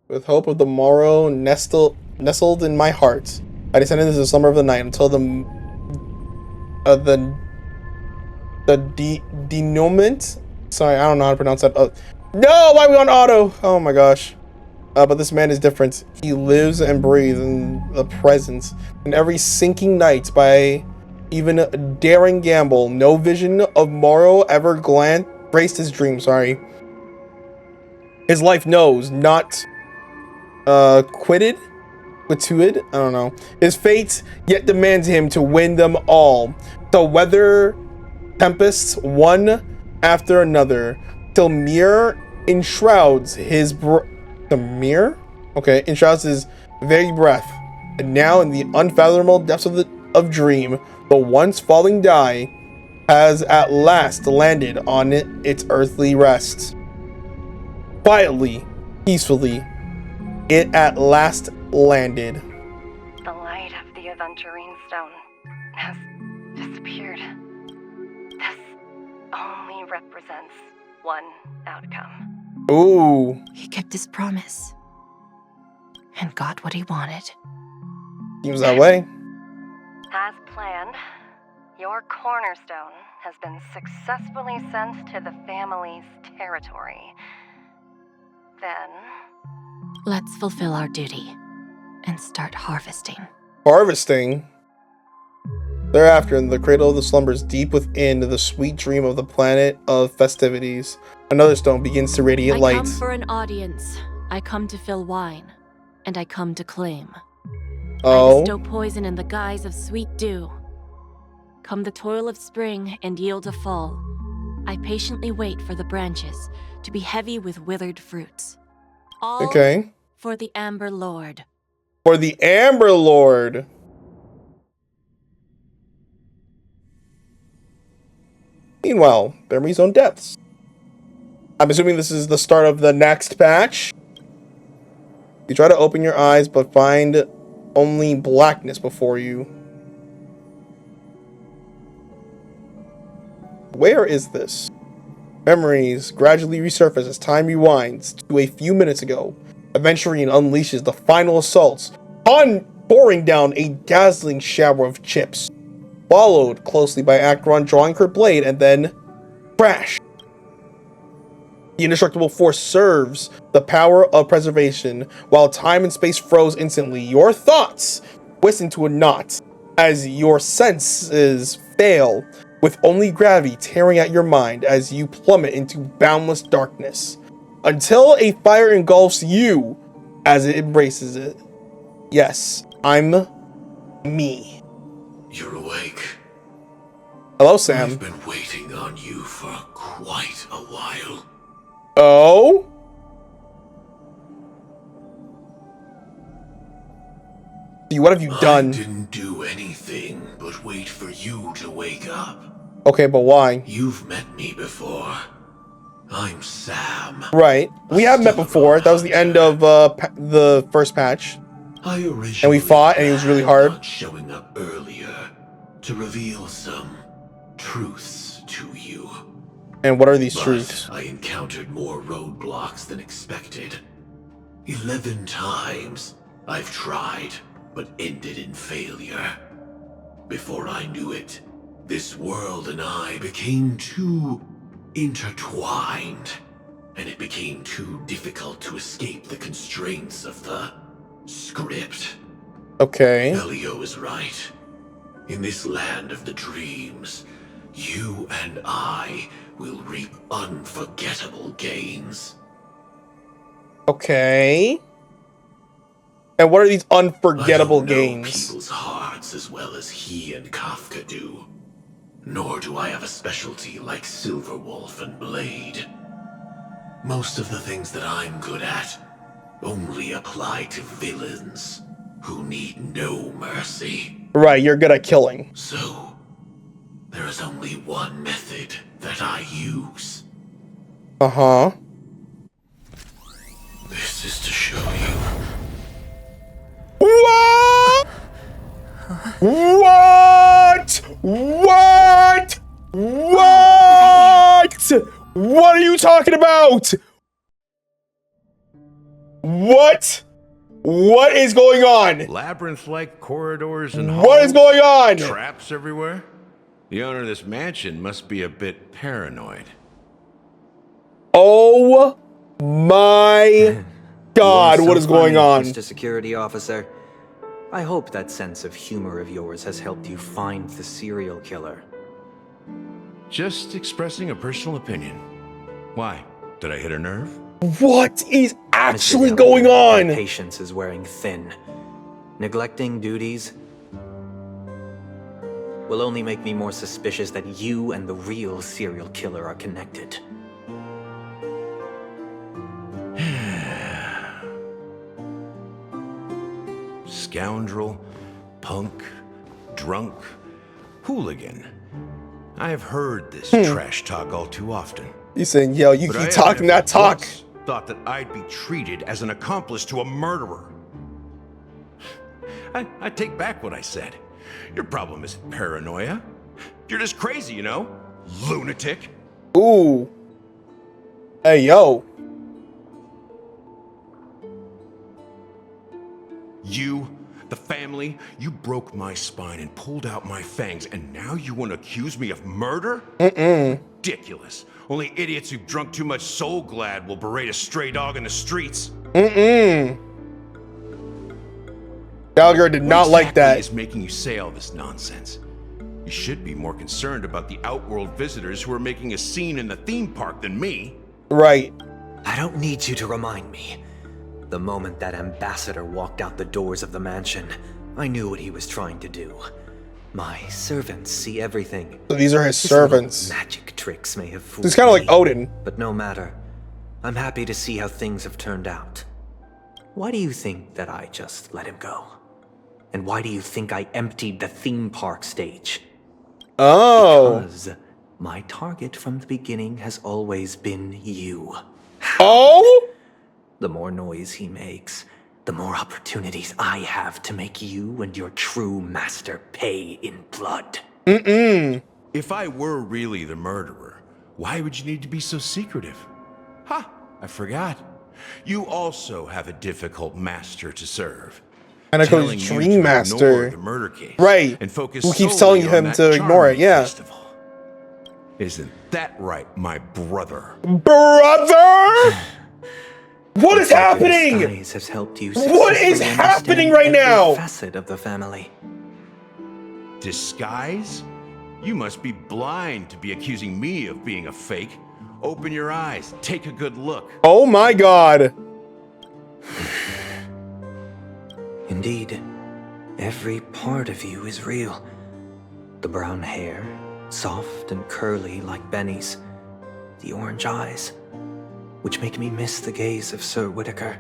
With hope of the morrow nestled in my heart, I descended into the slumber of the night until the denouement. Sorry, I don't know how to pronounce that. No, why are we on auto? Oh my gosh. But this man is different. He lives and breathes in the presence. And every sinking night, by even a daring gamble, no vision of morrow ever graced his dream. Sorry. His life knows not quitude. I don't know. His fate yet demands him to win them all. To weather tempests one after another, till mirror enshrouds his enshrouds his very breath. And now, in the unfathomable depths of dream, the once falling die has at last landed on its earthly rest. Quietly, peacefully, it at last landed. The light of the Aventurine Stone has disappeared. This only represents one outcome. Ooh. He kept his promise and got what he wanted. Seems that way. As planned, your cornerstone has been successfully sent to the family's territory. Then, let's fulfill our duty and start harvesting. Harvesting? Thereafter, in the cradle of the slumbers, deep within the sweet dream of the planet of festivities, another stone begins to radiate light. I come for an audience. I come to fill wine, and I come to claim. Oh. I bestow poison in the guise of sweet dew. Come the toil of spring and yield a fall. I patiently wait for the branches to be heavy with withered fruits. All okay. For the Amber Lord. For the Amber Lord. Meanwhile, Memory's own depths. I'm assuming this is the start of the next patch. You try to open your eyes, but find only blackness before you. Where is this? Memories gradually resurface as time rewinds to a few minutes ago. Aventurine unleashes the final assaults, pouring down a dazzling shower of chips, followed closely by Acheron drawing her blade, and then crash. The indestructible force serves the power of preservation, while time and space froze instantly. Your thoughts twist into a knot as your senses fail, with only gravity tearing at your mind as you plummet into boundless darkness, until a fire engulfs you as it embraces it. Yes, I'm me. You're awake. Hello, Sam. I've been waiting on you for quite a while. Oh? What have you done? I didn't do anything but wait for you to wake up. Okay, but why? You've met me before. I'm Sam. Right. We have met before. That was the end of the first patch. And we fought, and it was really hard. Not showing up earlier to reveal some truths to you. And what are these But truths? I encountered more roadblocks than expected. 11 times I've tried, but ended in failure. Before I knew it, this world and I became too intertwined, and it became too difficult to escape the constraints of the script. Okay. Elio is right. In this land of the dreams, you and I will reap unforgettable gains. Okay. And what are these unforgettable gains? I don't know people's hearts as well as he and Kafka do. Nor do I have a specialty like Silverwolf and Blade. Most of the things that I'm good at only apply to villains who need no mercy. Right, you're good at killing. So, there is only one method that I use. Uh-huh. This is to show you. What? What? What? What? What are you talking about? What? What is going on? Labyrinth-like corridors and What is going on? traps everywhere? The owner of this mansion must be a bit paranoid. Oh my God, what is going on? Mr. Security Officer, I hope that sense of humor of yours has helped you find the serial killer. Just expressing a personal opinion. Why? Did I hit a nerve? What is actually Mr. going Gallagher, your on? patience is wearing thin. Neglecting duties will only make me more suspicious that you and the real serial killer are connected. Scoundrel, punk, drunk, hooligan. I have heard this trash talk all too often. He's saying, yo, you But I keep have talking never that talk. once thought that I'd be treated as an accomplice to a murderer. I take back what I said. Your problem isn't paranoia. You're just crazy, you know? Lunatic. Ooh. Hey, yo. You, the family, you broke my spine and pulled out my fangs, and now you want to accuse me of murder? Ridiculous. Only idiots who've drunk too much Soul Glad will berate a stray dog in the streets. Gallagher did not like that. Is making you say all this nonsense? You should be more concerned about the outworld visitors who are making a scene in the theme park than me. Right. I don't need you to remind me. The moment that ambassador walked out the doors of the mansion, I knew what he was trying to do. My servants see everything. So these are his His little servants. magic tricks may have fooled It's kind of like me, Odin. but no matter. I'm happy to see how things have turned out. Why do you think that I just let him go? And why do you think I emptied the theme park stage? Oh. Because my target from the beginning has always been you. Oh? The more noise he makes, the more opportunities I have to make you and your true master pay in blood. If I were really the murderer, why would you need to be so secretive? Ha! I forgot. You also have a difficult master to serve. And I call Telling his you Dream to Master. ignore the murder case, Right. And focus Who keeps solely telling on him that to ignore it, charming yeah. festival. Isn't that right, my brother? Brother! What is happening? Disguise has helped you What is successfully happening understand right every now? facet of the family. Disguise? You must be blind to be accusing me of being a fake. Open your eyes, take a good look. Oh my God. Indeed, every part of you is real. The brown hair, soft and curly like Benny's. The orange eyes, which make me miss the gaze of Sir Whitaker.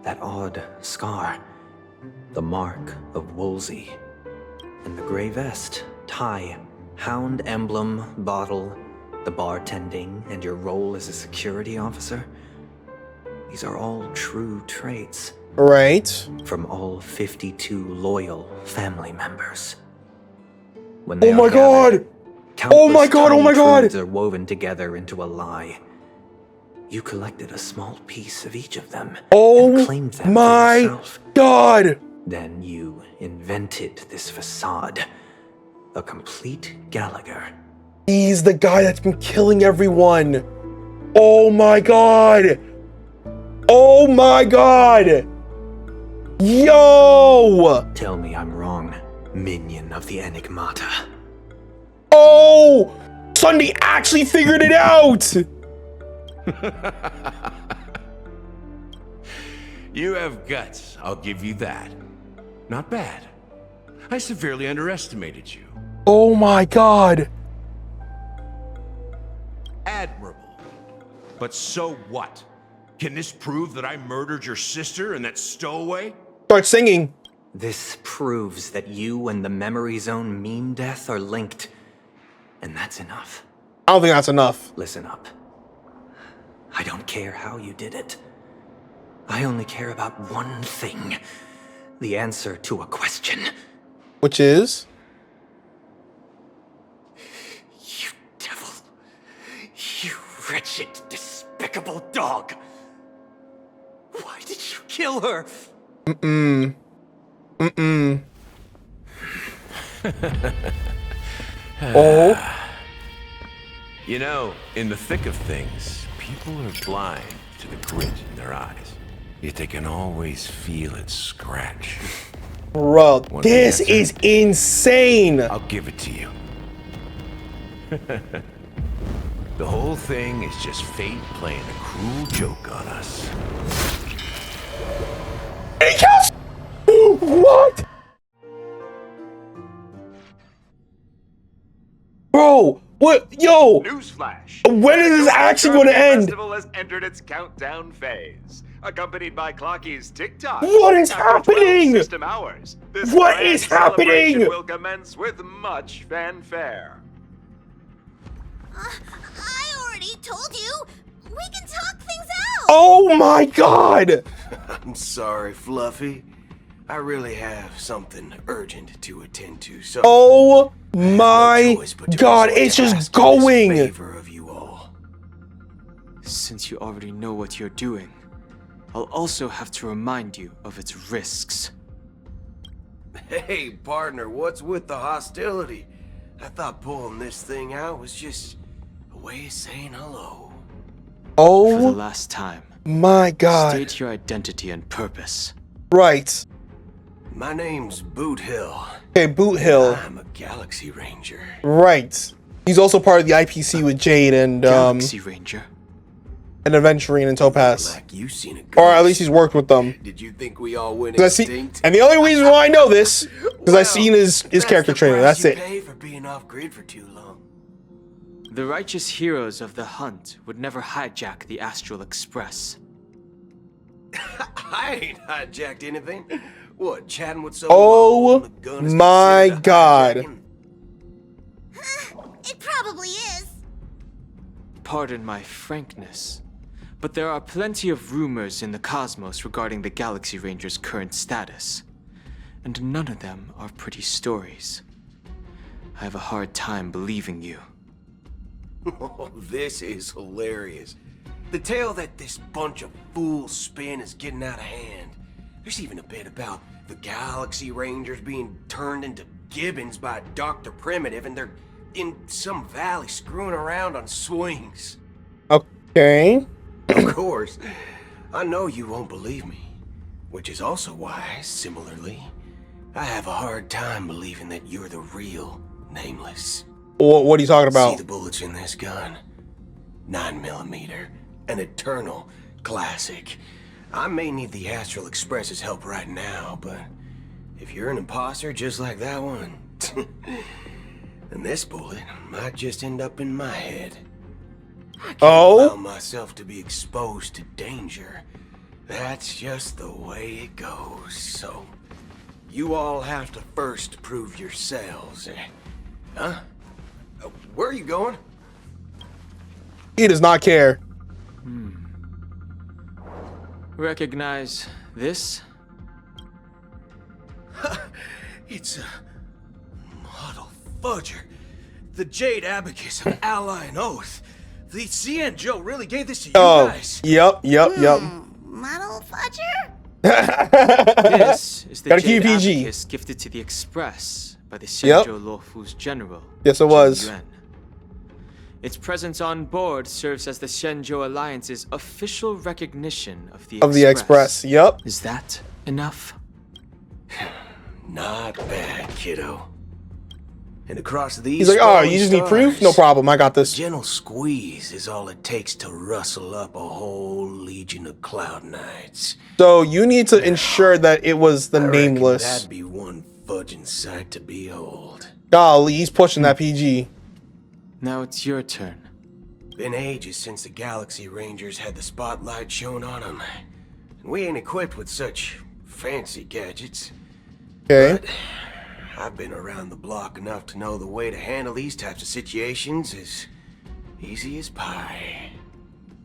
That odd scar, the mark of Wolsey. And the gray vest, tie, hound emblem, bottle, the bartending, and your role as a security officer. These are all true traits. Right. From all 52 loyal family members. When Oh my God! Oh my God, oh my God! Truths are woven together into a lie. You collected a small piece of each of them and Oh claimed them for my yourself. God! Then you invented this facade. A complete Gallagher. He's the guy that's been killing everyone. Oh my God! Oh my God! Yo! Tell me I'm wrong, minion of the Enigmata. Oh! Sunday actually figured it out! You have guts, I'll give you that. Not bad. I severely underestimated you. Oh my God! Admirable. But so what? Can this prove that I murdered your sister and that stowaway? Start singing. This proves that you and the Memory Zone meme death are linked. And that's enough. I don't think that's enough. Listen up. I don't care how you did it. I only care about one thing. The answer to a question. Which is? You devil. You wretched, despicable dog. Why Kill her! Oh. You know, in the thick of things, people are blind to the grit in their eyes. Yet they can always feel it scratch. Bro, Want this the answer? is insane. I'll give it to you. The whole thing is just fate playing a cruel joke on us. Yes! What? Bro, what? Yo, Newsflash! when is this actually going to end? Festival has entered its countdown phase, accompanied by Clocky's TikTok. What is After 12 happening? System hours, this What grand is happening? celebration will commence with much fanfare. I already told you. We can talk things out. Oh my god. I'm sorry, Fluffy. I really have something urgent to attend to, so Oh I have no my choice but to god, resort it's to just asking this going. favor of you all. Since you already know what you're doing, I'll also have to remind you of its risks. Hey, partner, what's with the hostility? I thought pulling this thing out was just a way of saying hello. For the Oh last time, my god. state your identity and purpose. Right. My name's Boot Hill. Okay, Boot Hill. I'm a Galaxy Ranger. Right. He's also part of the IPC with Jade and Galaxy Ranger. Aventurine and Topaz. Like you seen a ghost. Or at least he's worked with them. Did you think we all went 'Cause I see, extinct? and the only reason why I know this because Well, I've seen his that's character the trailer. price That's you it. pay for being off grid for too long. The righteous heroes of the hunt would never hijack the Astral Express. I ain't hijacked anything. What, chatting with someone? Oh while holding a gun is my considered a God. hijacking? It probably is. Pardon my frankness, but there are plenty of rumors in the cosmos regarding the Galaxy Ranger's current status, and none of them are pretty stories. I have a hard time believing you. Oh, this is hilarious. The tale that this bunch of fools spin is getting out of hand. There's even a bit about the Galaxy Rangers being turned into gibbons by Dr. Primitive, and they're in some valley screwing around on swings. Okay. Of course, I know you won't believe me, which is also why, similarly, I have a hard time believing that you're the real Nameless. What are you talking See about? the bullets in this gun? 9mm, an eternal classic. I may need the Astral Express's help right now, but if you're an imposter just like that one, then this bullet might just end up in my head. I can't allow myself to be exposed to danger. That's just the way it goes. So, you all have to first prove yourselves. Huh? Where are you going? He does not care. Recognize this? It's a model fudger. The Jade Abacus of Ally and Oath. The CN Joe really gave this to you guys. Yep. Model fudger? This is the Gotta keep Jade it PG. Abacus gifted to the Express by the Yep. Shenzhou Luofu's general. Yes, it was. Jin Yuan. Its presence on board serves as the Shenzhou Alliance's official recognition of the Express. Yep. Is that enough? Not bad, kiddo. And across these He's like, oh, you just need proof? No stars, problem. I got a this. gentle squeeze is all it takes to rustle up a whole legion of Cloud Knights. So you need to ensure that it was the I reckon Nameless. that'd be one fudging sight to behold. Golly, he's pushing that PG. Now it's your turn. Been ages since the Galaxy Rangers had the spotlight shown on them. And we ain't equipped with such fancy gadgets. Okay. But I've been around the block enough to know the way to handle these types of situations is easy as pie.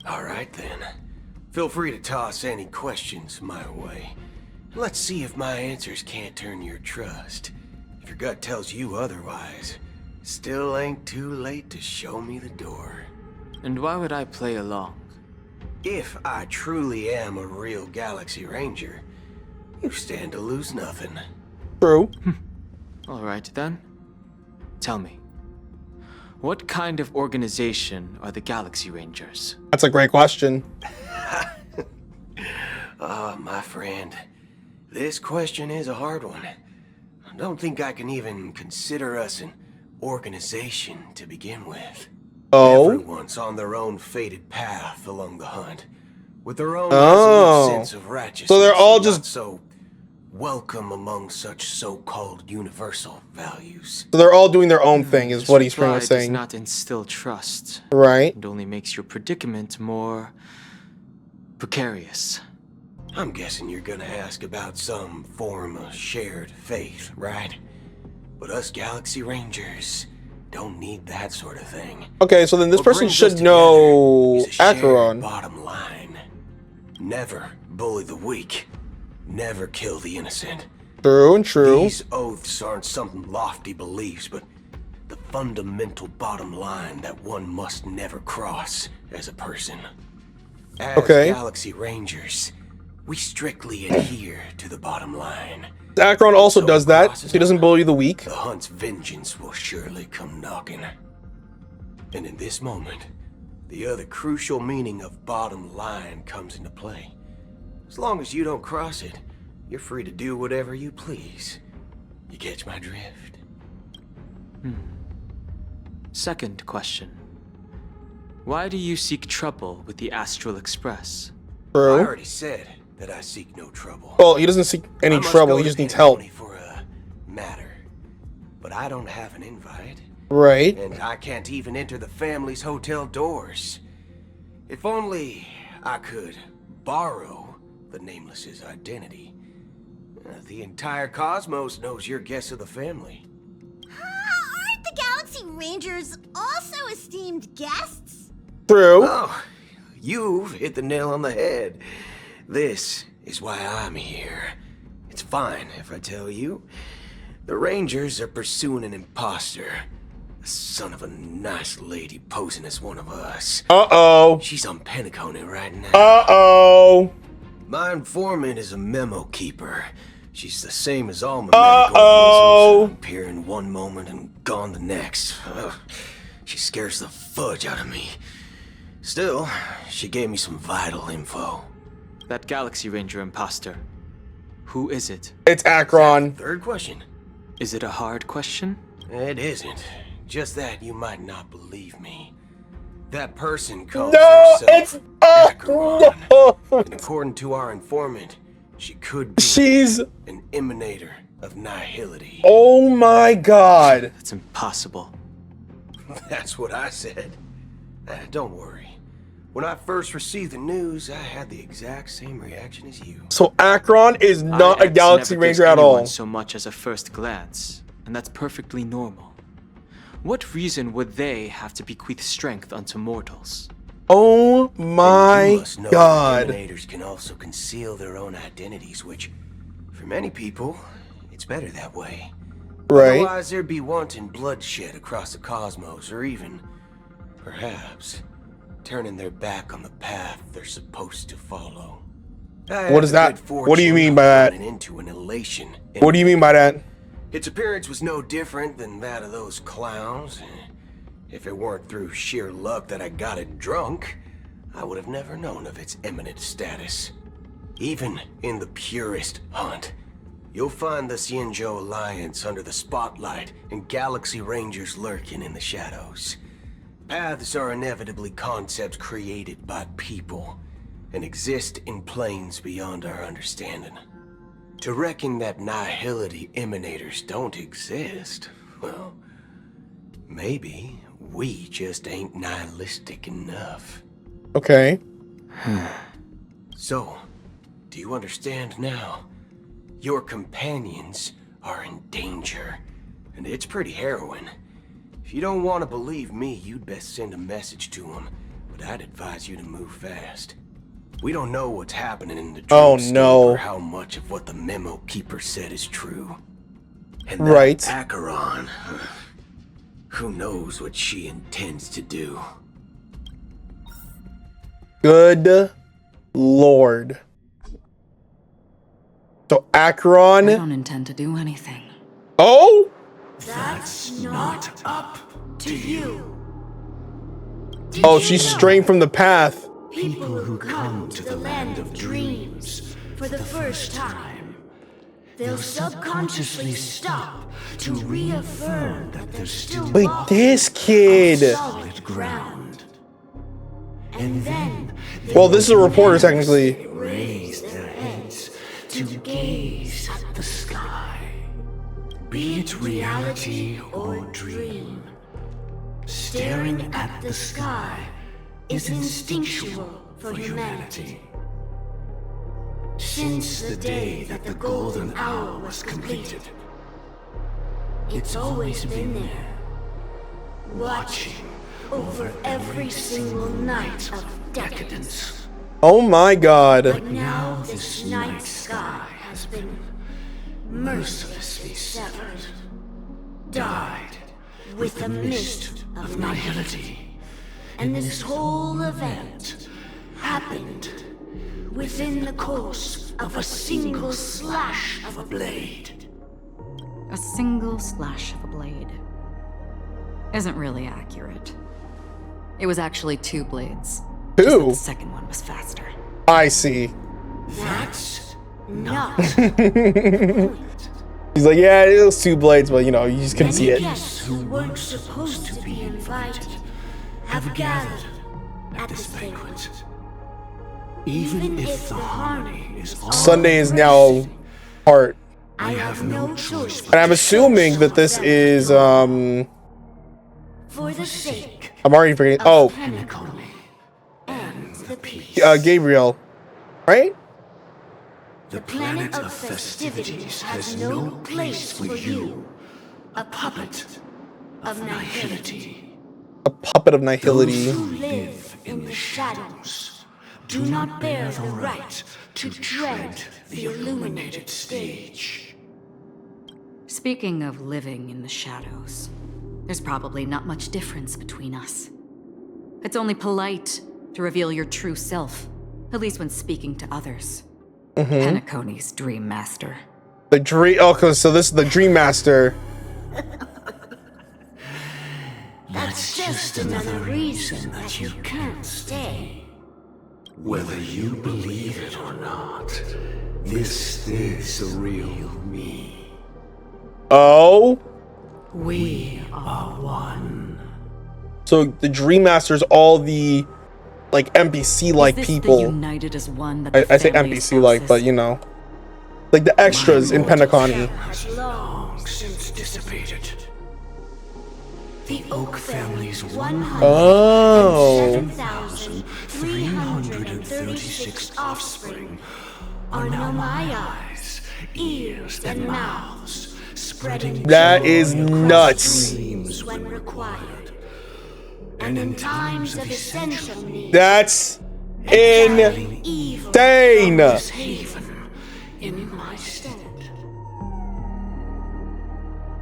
Alright then. Feel free to toss any questions my way. Let's see if my answers can't turn your trust. If your gut tells you otherwise, still ain't too late to show me the door. And why would I play along? If I truly am a real Galaxy Ranger, you stand to lose nothing. True. Alright then. Tell me, what kind of organization are the Galaxy Rangers? That's a great question. Ah, my friend, this question is a hard one. I don't think I can even consider us an organization to begin with. Oh. Everyone's on their own fated path along the hunt, with their own resolute sense of righteousness. So they're all and just not so welcome among such so-called universal values. So they're all doing their own thing, is what he's pretty much Does saying. not instill trust. Right. It only makes your predicament more precarious. I'm guessing you're gonna ask about some form of shared faith, right? But us Galaxy Rangers don't need that sort of thing. Okay, so then this What person brings us should together know is a shared Acheron. bottom line. Never bully the weak. Never kill the innocent. True and true. These oaths aren't some lofty beliefs, but the fundamental bottom line that one must never cross as a person. As Galaxy Rangers, we strictly adhere to the bottom line. Acheron also does that. He doesn't bully the weak. The hunt's vengeance will surely come knocking. And in this moment, the other crucial meaning of bottom line comes into play. As long as you don't cross it, you're free to do whatever you please. You catch my drift? Second question. Why do you seek trouble with the Astral Express? I True. already said that I seek no trouble. Well, he doesn't seek any I must trouble. go He to just needs help. Penny for a matter. But I don't have an invite. Right. And I can't even enter the family's hotel doors. If only I could borrow the Nameless's identity. The entire cosmos knows your guest of the family. Aren't the Galaxy Rangers also esteemed guests? True. Oh, you've hit the nail on the head. This is why I'm here. It's fine if I tell you. The Rangers are pursuing an imposter. A son of a nice lady posing as one of us. Uh-oh. She's on Penacony right now. Uh-oh. My informant is a memo keeper. She's the same as all my Uh-oh. medical appearing one moment and gone the next. Ugh. She scares the fudge out of me. Still, she gave me some vital info. That Galaxy Ranger imposter. Who is it? It's Acheron. Third question. Is it a hard question? It isn't. Just that you might not believe me. That person calls No, herself it's Acheron. no. And according to our informant, she could be She's an emanator of nihility. oh my god. That's impossible. That's what I said. Don't worry. When I first received the news, I had the exact same reaction as you. So Acheron is not a IX Galaxy never gives Ranger at anyone all. so much as a first glance, and that's perfectly normal. What reason would they have to bequeath strength unto mortals? Oh And you my must know god. that emanators can also conceal their own identities, which, for many people, it's better that way. Right. Otherwise, there'd be wanton bloodshed across the cosmos, or even, perhaps, turning their back on the path they're supposed to follow. What is that? What do you mean by that? Into an elation. What do you mean by that? Its appearance was no different than that of those clowns. If it weren't through sheer luck that I got it drunk, I would have never known of its eminent status. Even in the purest hunt, you'll find the Xianzhou Alliance under the spotlight and Galaxy Rangers lurking in the shadows. Paths are inevitably concepts created by people and exist in planes beyond our understanding. To reckon that nihility emanators don't exist, well, maybe we just ain't nihilistic enough. Okay. So, do you understand now? Your companions are in danger, and it's pretty harrowing. If you don't want to believe me, you'd best send a message to them, but I'd advise you to move fast. We don't know what's happening in the Oh, dreamscape no. or how much of what the memo keeper said is true. And that Right. Acheron, who knows what she intends to do. Good Lord. So I Acheron. don't intend to do anything. Oh? That's not up to you. Oh, she's straying from the path. People who come to the land of dreams for the first time, they'll subconsciously stop to reaffirm that they're still Wait, this kid. solid ground. And then Well, this is a reporter technically. raise their heads to gaze at the sky. Be it reality or dream, staring at the sky is instinctual for humanity. Since the day that the golden hour was completed, it's always been there, watching over every single night of decadence. Oh my god. But now this night sky has been mercilessly severed, dyed with the mist of nihility. And this whole event happened within the course of a single slash of a blade. A single slash of a blade. Isn't really accurate. It was actually 2 blades. Just that Two? the second one was faster. I see. That's not the point. He's like, yeah, it was 2 blades, but you know, you just couldn't see Many it. guests who weren't supposed to be invited have gathered at this banquet. Even if the harmony is all Sunday is now part. I have no choice but And I'm to assuming show that this them is, for the sake I'm already forgetting. of Oh, Penacony and the peace. Gabriel. Right? The planet of festivities has no place for you, a puppet of nihility. A puppet of Those nihility. who live in the shadows do not bear the right to tread the illuminated stage. Speaking of living in the shadows, there's probably not much difference between us. It's only polite to reveal your true self, at least when speaking to others. Penacony's Dream Master. The dream. Oh, so this is the Dream Master. That's just another reason that you can't stay. Whether you believe it or not, this is the real me. Oh. We are one. So the Dream Master's all the like NPC-like Is this people. the united as one that the I say family NPC-like, but espouses? you know, like the extras in Penacony. Has long since dissipated. The Oak family's Oh. 107,336 offspring are now my eyes, ears, and mouths, spreading That joy is across nuts. dreams when required. And in times of essential need, That's exhaling evil from insane. this haven in my stead.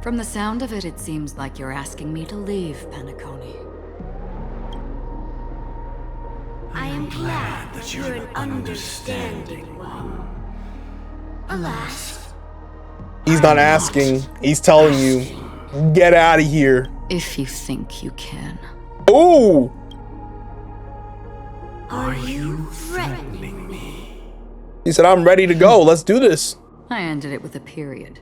From the sound of it, it seems like you're asking me to leave Penacony. I am glad that you're an understanding one. Alas, He's not asking. He's telling you, get out of here. If you think you can. Ooh. are you threatening me? He said, I'm ready to go. Let's do this. I ended it with a period.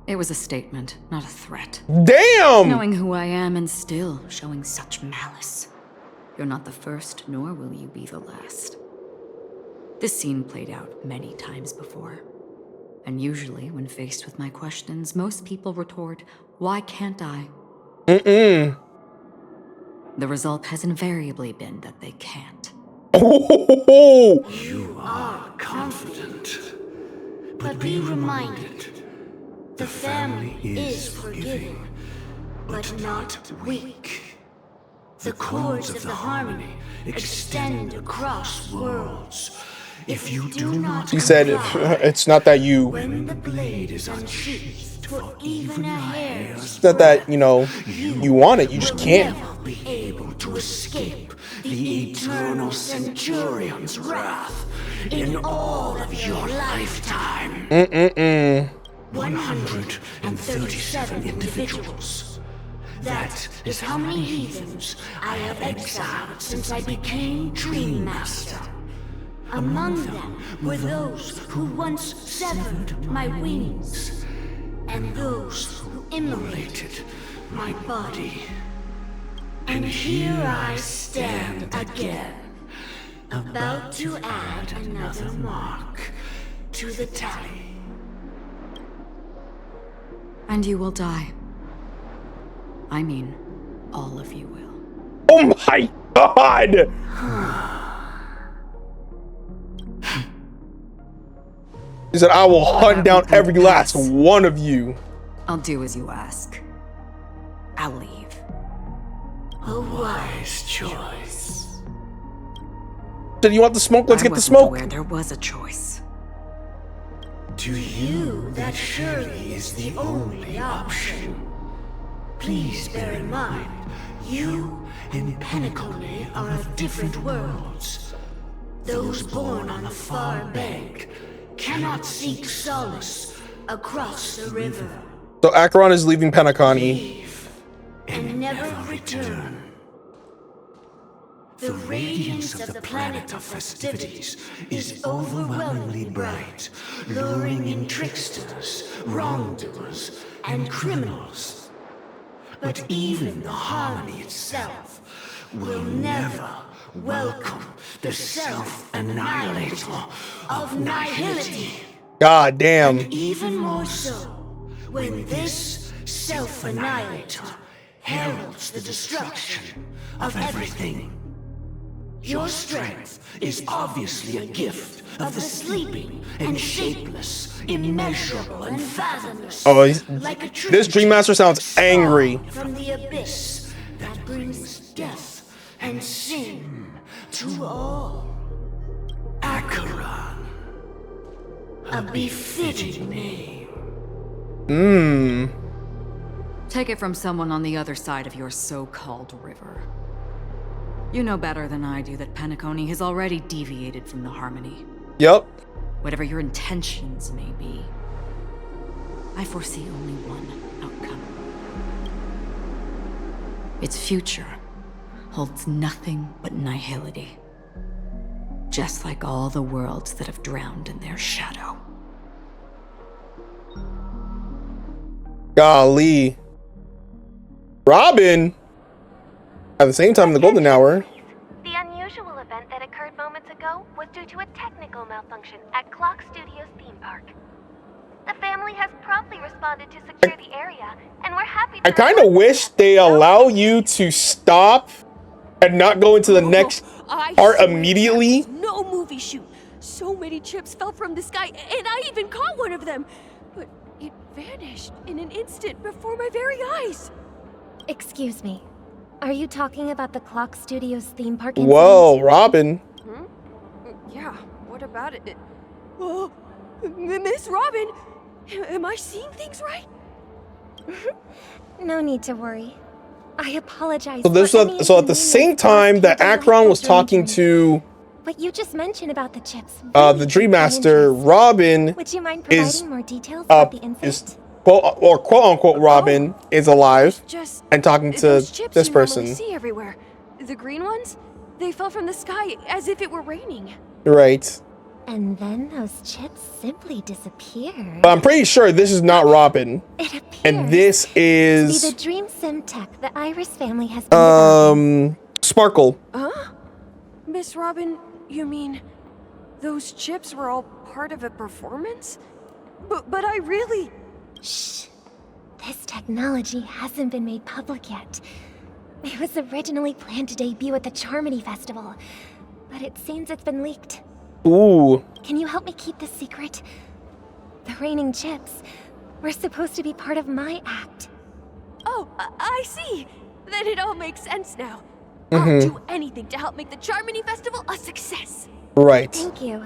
It was a statement, not a threat. Damn. Knowing who I am and still showing such malice. You're not the first, nor will you be the last. This scene played out many times before. And usually, when faced with my questions, most people retort, why can't I? Mm-mm. The result has invariably been that they can't. Oh. You are confident. But be reminded, the family is forgiving, but not weak. The chords of the harmony extend across worlds. If you do not He said, comply, it's not that you, when the blade is unsheathed for even a hair's it's not that, you know, you want it. You just can't. never be able to escape the eternal centurion's wrath. in all of your lifetime. 137 individuals. That is how many heathens I have exiled since I became Dream Master. Among them were those who once severed my wings, and those who immolated my body. And here I stand again, about to add another mark to the tally. And you will die. I mean, all of you will. Oh my god! He said, I will hunt down every last one of you. I'll do as you ask. I'll leave. A wise choice. Did you want the smoke? Let's get the smoke. smoke. Where there was a choice. To you, that surely is the only option. Please bear in mind, you and Penacony are of different worlds. Those born on the far bank cannot seek solace across the river. So Acheron is leaving Penacony. And never return. The radiance of the planet of festivities is overwhelmingly bright, luring in tricksters, wrongdoers, and criminals. But even the harmony itself will never welcome the self-annihilator of nihility. God damn. And even more so, when this self-annihilator heralds the destruction of everything. Your strength is obviously a gift of the sleeping and shapeless, immeasurable and fathomless. Oh, like a this Dream Master sounds angry. From the abyss that brings death and sin to all. Acheron. A befitting name. Take it from someone on the other side of your so-called river. You know better than I do that Penacony has already deviated from the harmony. Yep. Whatever your intentions may be, I foresee only one outcome. Its future holds nothing but nihility. Just like all the worlds that have drowned in their shadow. Golly. Robin! At the same time in the golden hour. The unusual event that occurred moments ago was due to a technical malfunction at Clock Studios theme park. The family has promptly responded to secure the area, and we're happy to— I kind of wish they allow you to stop and not go into the next part immediately. No movie shoot. So many chips fell from the sky, and I even caught one of them. But it vanished in an instant before my very eyes. Excuse me. Are you talking about the Clock Studios theme park? Whoa, Robin. Yeah, what about it? Oh, Miss Robin, am I seeing things right? No need to worry. I apologize. So at the same time that Acheron was talking to what you just mentioned about the chips, the Dream Master, Robin would you mind providing more details about the incident? quote unquote Robin is alive and talking to this person. See everywhere. The green ones, they fell from the sky as if it were raining. Right. And then those chips simply disappeared. But I'm pretty sure this is not Robin. It appears and this is to be the Dream Sim tech the Iris family has been Sparkle. Huh? Miss Robin, you mean those chips were all part of a performance? But I really... Shh. This technology hasn't been made public yet. It was originally planned to debut at the Charmony Festival, but it seems it's been leaked. Ooh. Can you help me keep this secret? The raining chips were supposed to be part of my act. Oh, I see. Then it all makes sense now. I'll do anything to help make the Charmony Festival a success. Right. Thank you.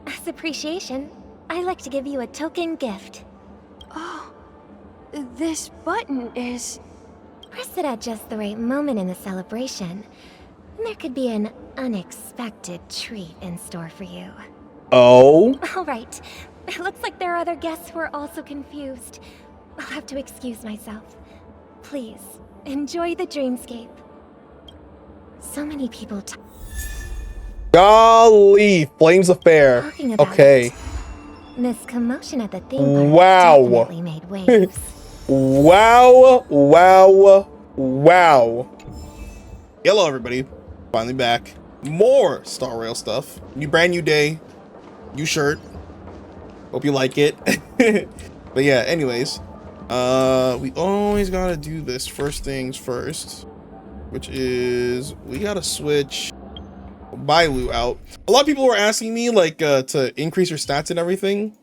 As appreciation, I'd like to give you a token gift. Oh, this button is... Press it at just the right moment in the celebration. There could be an unexpected treat in store for you. Oh? Alright. It looks like there are other guests who are also confused. I'll have to excuse myself. Please, enjoy the dreamscape. So many people Golly, Flames Affair. talking about Okay. it. This commotion at the theme park Wow. definitely made waves. Wow, wow, wow. Hello, everybody. Finally back. More Star Rail stuff. Brand new day. New shirt. Hope you like it. But yeah, anyways. We always gotta do this first things first. Which is, we gotta switch Bailu out. A lot of people were asking me, like, to increase your stats and everything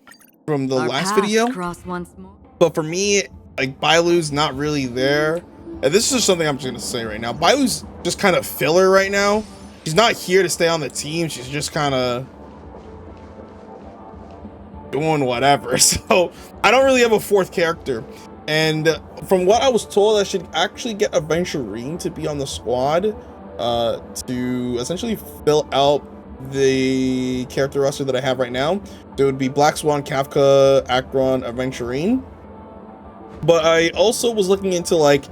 from the last video. Cross once more. But for me, like, Bailu's not really there. And this is just something I'm just gonna say right now. Bailu's just kind of filler right now. She's not here to stay on the team. She's just kind of doing whatever. So I don't really have a fourth character. And from what I was told, I should actually get Aventurine to be on the squad to essentially fill out the character roster that I have right now. So it would be Black Swan, Kafka, Akron, Aventurine. But I also was looking into like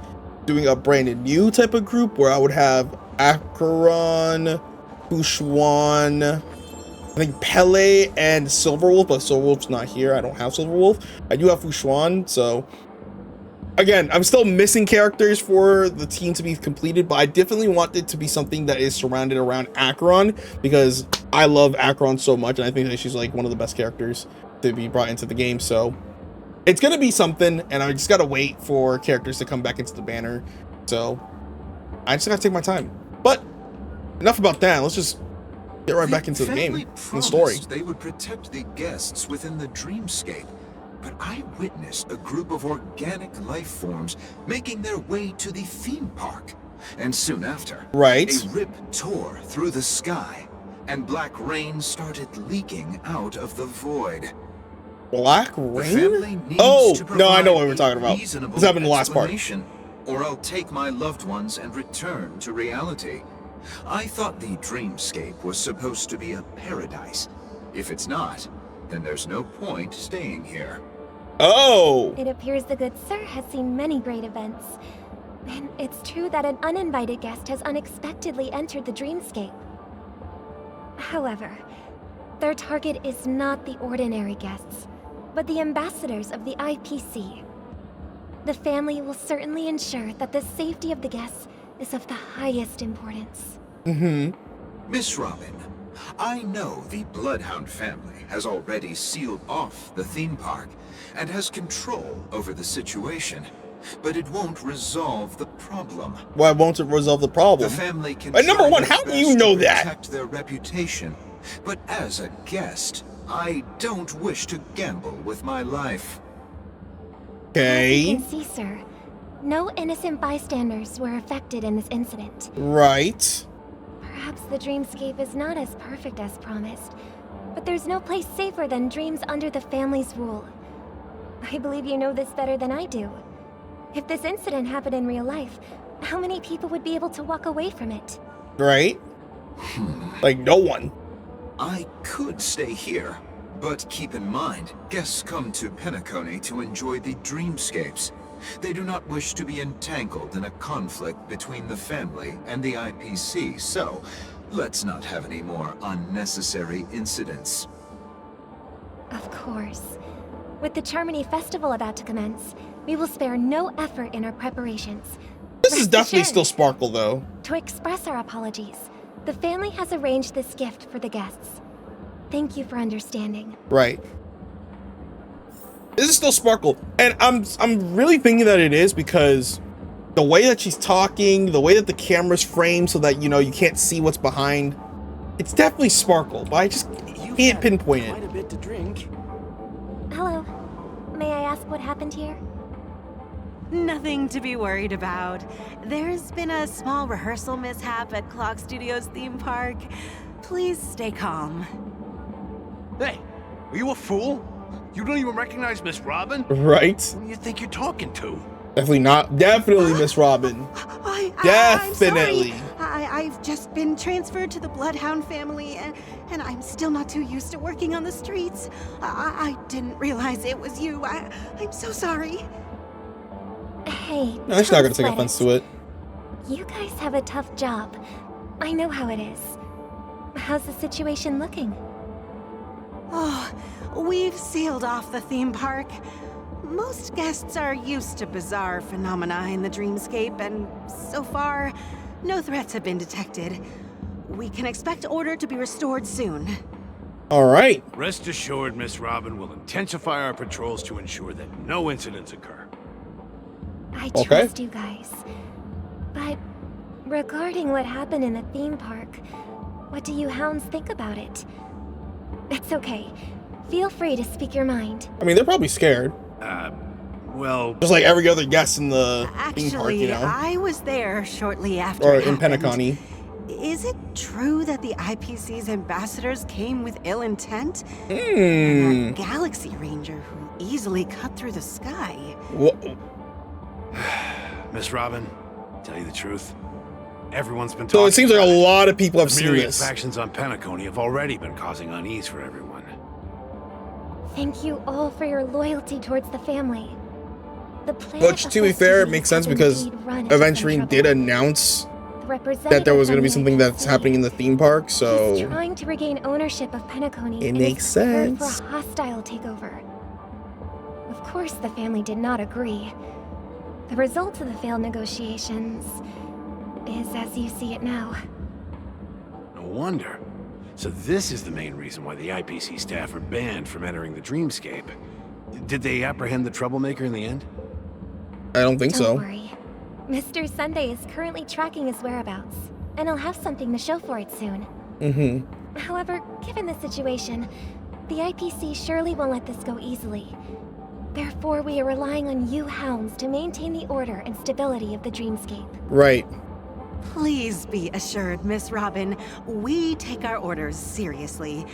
doing a brand new type of group where I would have Akron, Fushuan, I think Pele and Silverwolf, but Silverwolf's not here. I don't have Silverwolf. I do have Fushuan, so again, I'm still missing characters for the team to be completed, but I definitely want it to be something that is surrounded around Akron because I love Akron so much, and I think that she's like one of the best characters to be brought into the game. So it's gonna be something, and I just gotta wait for characters to come back into the banner. So I just gotta take my time. But enough about that. Let's just get right back into the game and the story. They would protect the guests within the dreamscape, but I witnessed a group of organic life forms making their way to the theme park. And soon after, a rip tore through the sky, and black rain started leaking out of the void. Black rain? Oh, no, I know what we're talking about. This happened in the last part. Or I'll take my loved ones and return to reality. I thought the dreamscape was supposed to be a paradise. If it's not, then there's no point staying here. Oh! It appears the good sir has seen many great events. And it's true that an uninvited guest has unexpectedly entered the dreamscape. However, their target is not the ordinary guests, but the ambassadors of the IPC. The family will certainly ensure that the safety of the guests is of the highest importance. Miss Robin, I know the Bloodhound family has already sealed off the theme park and has control over the situation, but it won't resolve the problem. Why won't it resolve the problem? The family can number one, how do you know that? Protect their reputation, but as a guest, I don't wish to gamble with my life. Okay. As you can see, sir, no innocent bystanders were affected in this incident. Right. Perhaps the dreamscape is not as perfect as promised, but there's no place safer than dreams under the family's rule. I believe you know this better than I do. If this incident happened in real life, how many people would be able to walk away from it? Right? Like no one. I could stay here, but keep in mind, guests come to Penacony to enjoy the dreamscapes. They do not wish to be entangled in a conflict between the family and the IPC, so let's not have any more unnecessary incidents. Of course. With the Charmony Festival about to commence, we will spare no effort in our preparations. This is definitely still Sparkle, though. To express our apologies, the family has arranged this gift for the guests. Thank you for understanding. Right. This is still Sparkle, and I'm really thinking that it is because the way that she's talking, the way that the camera's framed so that, you know, you can't see what's behind. It's definitely Sparkle, but I just can't pinpoint it. Quite a bit to drink. Hello. May I ask what happened here? Nothing to be worried about. There's been a small rehearsal mishap at Clock Studios theme park. Please stay calm. Hey, are you a fool? You don't even recognize Miss Robin? Right. Who do you think you're talking to? Definitely not. Definitely Miss Robin. I'm Definitely. sorry. I've just been transferred to the Bloodhound family, and I'm still not too used to working on the streets. I didn't realize it was you. I'm so sorry. Hey, No, she's not gonna take offense to it. You guys have a tough job. I know how it is. How's the situation looking? Oh, we've sealed off the theme park. Most guests are used to bizarre phenomena in the dreamscape, and so far, no threats have been detected. We can expect order to be restored soon. All right. Rest assured, Miss Robin will intensify our patrols to ensure that no incidents occur. I trust you guys. But regarding what happened in the theme park, what do you hounds think about it? It's okay. Feel free to speak your mind. I mean, they're probably scared. Well, just like every other guest in the theme park, you know. I was there shortly after or it in happened. Penacony. Is it true that the IPC's ambassadors came with ill intent? Hmm. And that Galaxy Ranger who easily cut through the sky? Miss Robin, tell you the truth, everyone's been talking. So it seems like a lot of people have the seen myriad this. factions on Penacony have already been causing unease for everyone. Thank you all for your loyalty towards the family. The planet Which, to be fair, it makes sense because Aventurine did announce that there was going to be something that's happening in the theme park, so He's trying to regain ownership of Penacony. It and makes is prepared sense. for a hostile takeover. Of course, the family did not agree. The result of the failed negotiations is as you see it now. No wonder. So this is the main reason why the IPC staff are banned from entering the dreamscape. Did they apprehend the troublemaker in the end? I don't think so. Don't worry. Mr. Sunday is currently tracking his whereabouts, and he'll have something to show for it soon. Mm-hmm. However, given the situation, the IPC surely won't let this go easily. Therefore, we are relying on you hounds to maintain the order and stability of the dreamscape. Right. Please be assured, Miss Robin, we take our orders seriously.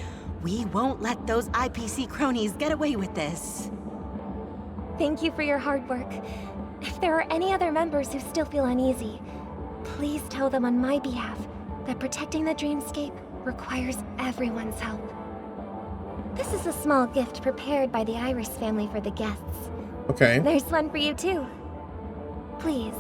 We won't let those IPC cronies get away with this. Thank you for your hard work. If there are any other members who still feel uneasy, please tell them on my behalf that protecting the dreamscape requires everyone's help. This is a small gift prepared by the Iris family for the guests. Okay. There's one for you too. Please,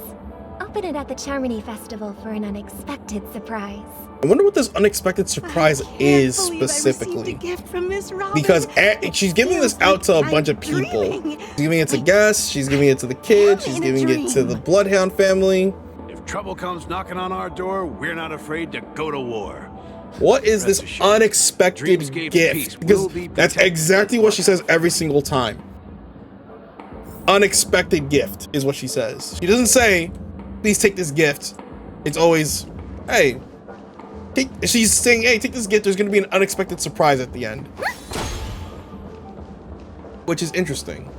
open it at the Charmony Festival for an unexpected surprise. I wonder what this unexpected surprise is specifically. Gift from Miss Robin. Because she's giving this out to a bunch of people. She's giving it to guests, she's giving it to the kids, she's giving it to the Bloodhound family. If trouble comes knocking on our door, we're not afraid to go to war. What is this unexpected gift? Because that's exactly what she says every single time. Unexpected gift is what she says. She doesn't say, please take this gift. It's always, hey. She's saying, hey, take this gift. There's going to be an unexpected surprise at the end. Which is interesting.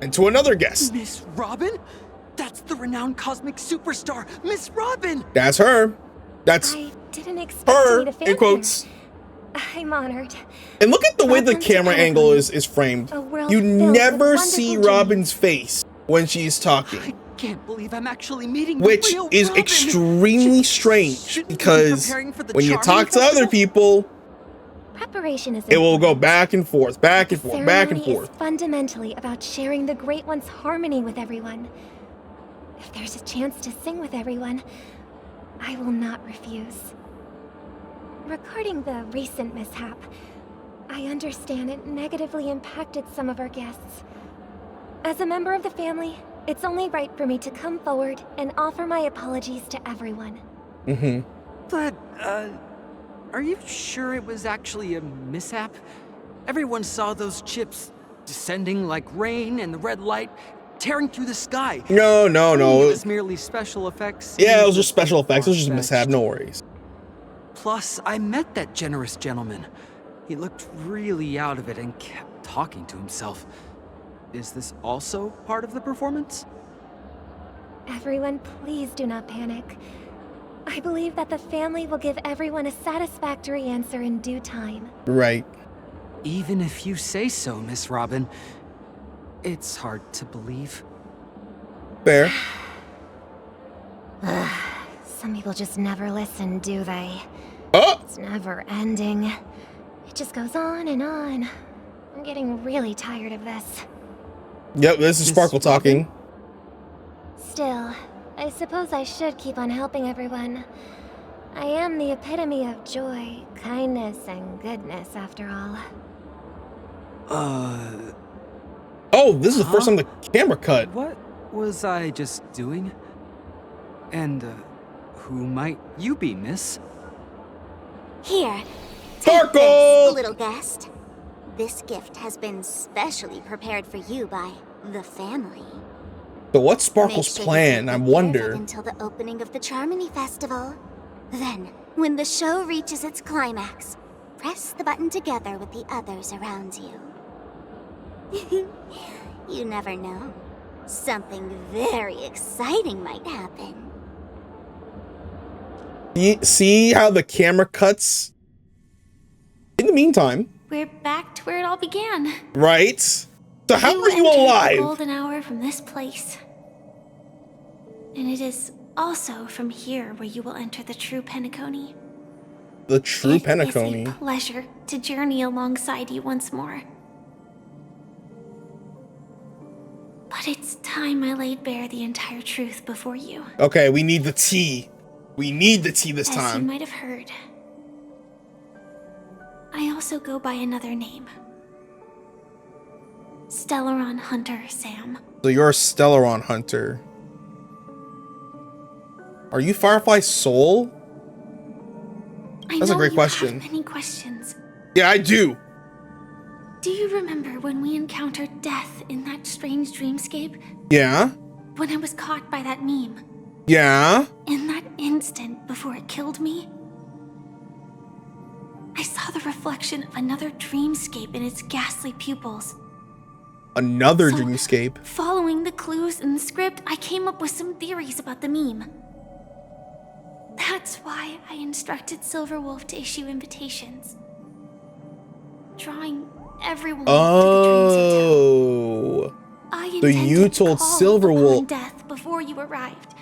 And to another guest. Miss Robin? That's the renowned cosmic superstar, Miss Robin! That's her. That's I didn't expect her, to meet a in quotes. I'm honored. And look at the way the camera angle is framed. You never see Robin's face when she's talking. Can't believe I'm actually meeting Which real is Robin. extremely strange because preparing for the when you Charming talk to other Festival? people, Preparation is it will go back and forth, back and forth, back and ceremony is forth. fundamentally about sharing the Great One's harmony with everyone. If there's a chance to sing with everyone, I will not refuse. Regarding the recent mishap, I understand it negatively impacted some of our guests. As a member of the family, it's only right for me to come forward and offer my apologies to everyone. Mm-hmm. But, are you sure it was actually a mishap? Everyone saw those chips descending like rain and the red light tearing through the sky. No. It was merely special effects. Yeah, it was just special effects. It was just a mishap. No worries. Plus, I met that generous gentleman. He looked really out of it and kept talking to himself. Is this also part of the performance? Everyone, please do not panic. I believe that the family will give everyone a satisfactory answer in due time. Right. Even if you say so, Miss Robin, it's hard to believe. Fair. Some people just never listen, do they? Oh! It's never ending. It just goes on and on. I'm getting really tired of this. Yep, this is Sparkle talking. Still, I suppose I should keep on helping everyone. I am the epitome of joy, kindness, and goodness, after all. Oh, this is the first time the camera cut. What was I just doing? And, who might you be, miss? Here. Sparkle! Take this, little guest. This gift has been specially prepared for you by the family. So what's Sparkle's Make sure plan? you I take wonder. care of it until the opening of the Charmony Festival. Then, when the show reaches its climax, press the button together with the others around you. You never know. Something very exciting might happen. See how the camera cuts? In the meantime, We're back to where it all began. right? So how are you entered alive? The golden hour from this place. And it is also from here where you will enter the true Penacony. The true It is Penacony. a pleasure to journey alongside you once more. But it's time I laid bare the entire truth before you. Okay, we need the tea. We need the tea this As you time. might have heard, I also go by another name. Stellaron Hunter Sam. So you're a Stellaron hunter. Are you Firefly's soul? That's a great question. I have many questions. Yeah, I do. Do you remember when we encountered death in that strange dreamscape? Yeah. When I was caught by that meme? Yeah. In that instant before it killed me? I saw the reflection of another dreamscape in its ghastly pupils. Another dreamscape. Following the clues in the script, I came up with some theories about the meme. That's why I instructed Silverwolf to issue invitations. Drawing everyone to the dreams hotel. I So you intended to told call Silverwolf. upon death before you arrived.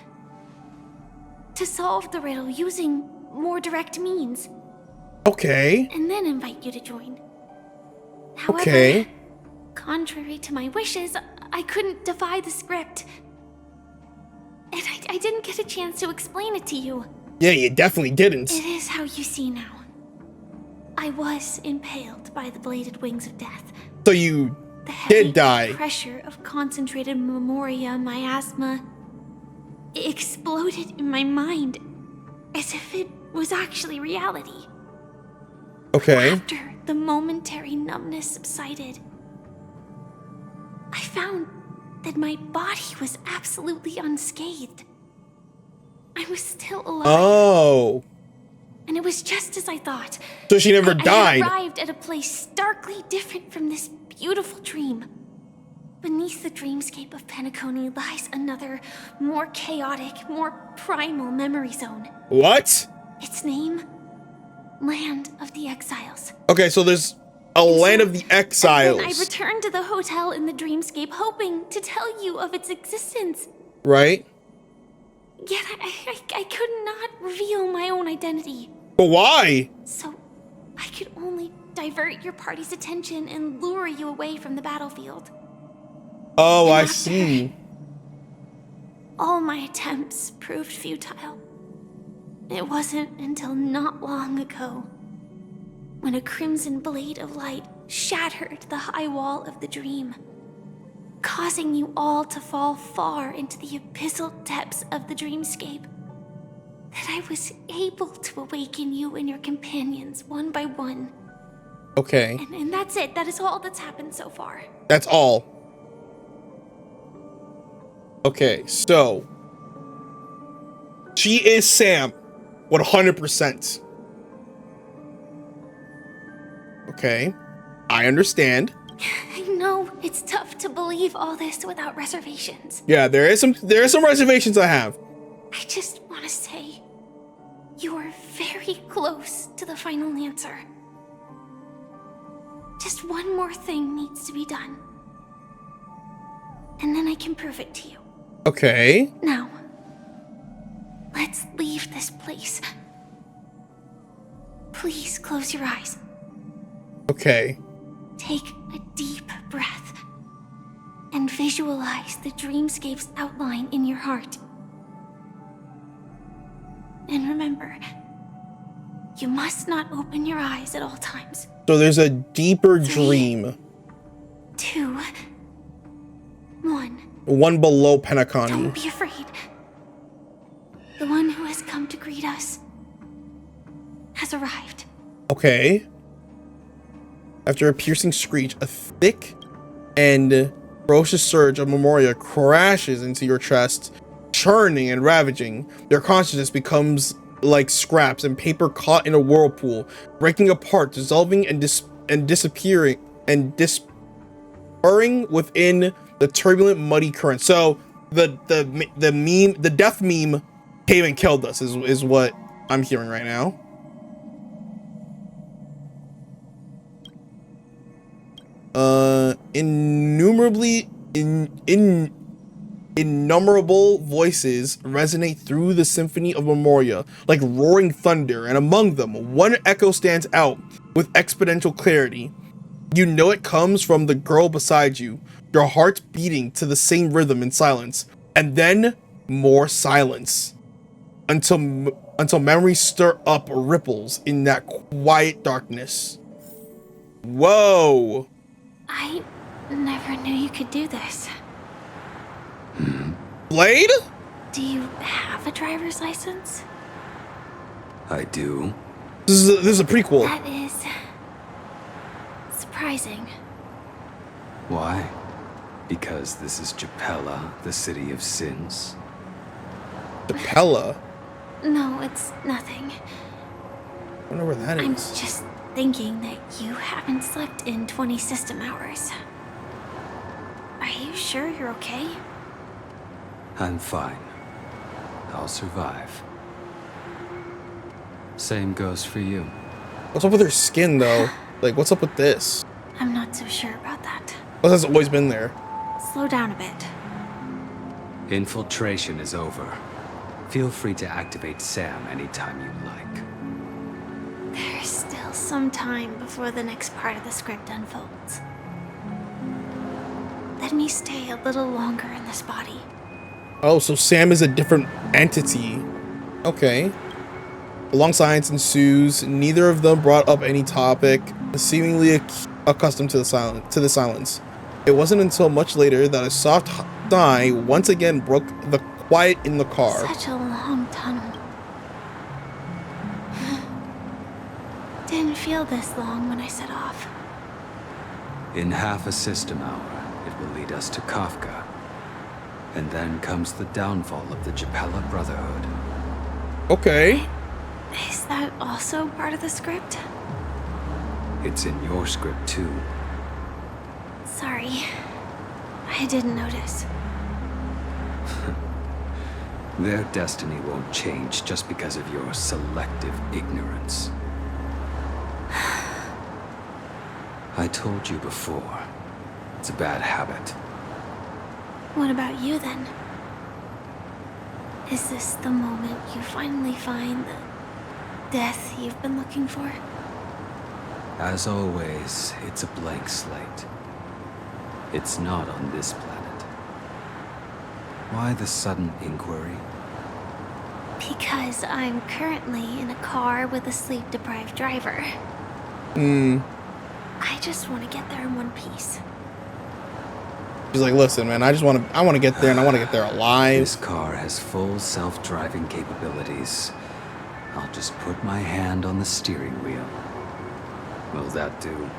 To solve the riddle using more direct means. Okay. And then invite you to join. However, Okay. contrary to my wishes, I couldn't defy the script. And I didn't get a chance to explain it to you. Yeah, you definitely didn't. It is how you see now. I was impaled by the bladed wings of death. So you The heavy did die. pressure of concentrated memoria miasma exploded in my mind as if it was actually reality. Okay. After the momentary numbness subsided, I found that my body was absolutely unscathed. I was still alive. Oh. And it was just as I thought. So she never I died. had arrived at a place starkly different from this beautiful dream. Beneath the dreamscape of Penacony lies another, more chaotic, more primal memory zone. What? Its name? Land of the Exiles. Okay, so there's a land of the exiles. And I returned to the hotel in the dreamscape, hoping to tell you of its existence. Right? Yet I could not reveal my own identity. But why? So I could only divert your party's attention and lure you away from the battlefield. Oh, And I after see. all my attempts proved futile. It wasn't until not long ago when a crimson blade of light shattered the high wall of the dream, causing you all to fall far into the abyssal depths of the dreamscape, that I was able to awaken you and your companions one by one. Okay. And that's it. That is all that's happened so far. That's all. Okay, so she is Sam 100%. Okay. I understand. I know it's tough to believe all this without reservations. Yeah, there is some reservations I have. I just want to say, you are very close to the final answer. Just one more thing needs to be done. And then I can prove it to you. Okay. Now, Let's leave this place. Please close your eyes. Okay. Take a deep breath and visualize the dreamscape's outline in your heart. And remember, you must not open your eyes at all times. So there's a deeper dream. 2, 1. One below Penacony. Don't be afraid. The one who has come to greet us has arrived. Okay. After a piercing screech, a thick and ferocious surge of memoria crashes into your chest, churning and ravaging. Your consciousness becomes like scraps and paper caught in a whirlpool, breaking apart, dissolving and disappearing and dispersing within the turbulent, muddy current. So the death meme came and killed us is what I'm hearing right now. Innumerable voices resonate through the symphony of memoria like roaring thunder, and among them, one echo stands out with exponential clarity. You know it comes from the girl beside you, your heart beating to the same rhythm in silence, and then more silence, until memories stir up ripples in that quiet darkness. Whoa! I never knew you could do this. Blade? Do you have a driver's license? I do. This is a prequel. That is surprising. Why? Because this is Japella, the city of sins. Japella? No, it's nothing. I wonder where that I'm is. just thinking that you haven't slept in 20 system hours. Are you sure you're okay? I'm fine. I'll survive. Same goes for you. What's up with her skin, though? Like, what's up with this? I'm not so sure about that. Well, that's always been there. Slow down a bit. Infiltration is over. Feel free to activate Sam anytime you like. There's still some time before the next part of the script unfolds. Let me stay a little longer in this body. Oh, so Sam is a different entity. Okay. A long silence ensues. Neither of them brought up any topic, seemingly accustomed to the silence. It wasn't until much later that a soft sigh once again broke the quiet in the car. Such a long tunnel. Didn't feel this long when I set off. In half a system hour, it will lead us to Kafka. And then comes the downfall of the Japella Brotherhood. Okay. Is that also part of the script? It's in your script too. Sorry. I didn't notice. Their destiny won't change just because of your selective ignorance. I told you before, it's a bad habit. What about you then? Is this the moment you finally find the death you've been looking for? As always, it's a blank slate. It's not on this planet. Why the sudden inquiry? Because I'm currently in a car with a sleep-deprived driver. I just want to get there in one piece. She's like, listen, man, I want to get there, and I want to get there alive. This car has full self-driving capabilities. I'll just put my hand on the steering wheel. Will that do?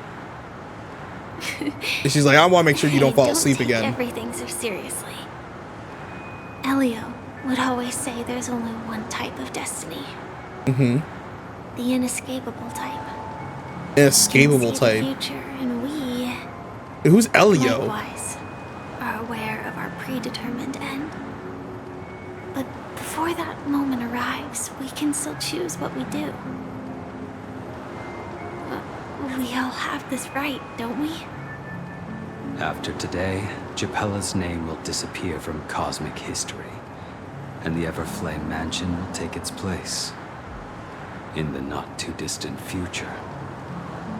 She's like, I want to make sure you don't fall asleep take again. Everything so seriously. Elio would always say there's only one type of destiny. Mm-hmm. The inescapable type. Inescapable The type. future, and we, Who's Elio? likewise, are aware of our predetermined end. But before that moment arrives, we can still choose what we do. We all have this right, don't we? After today, Japella's name will disappear from cosmic history. and the Everflame Mansion will take its place. In the not-too-distant future,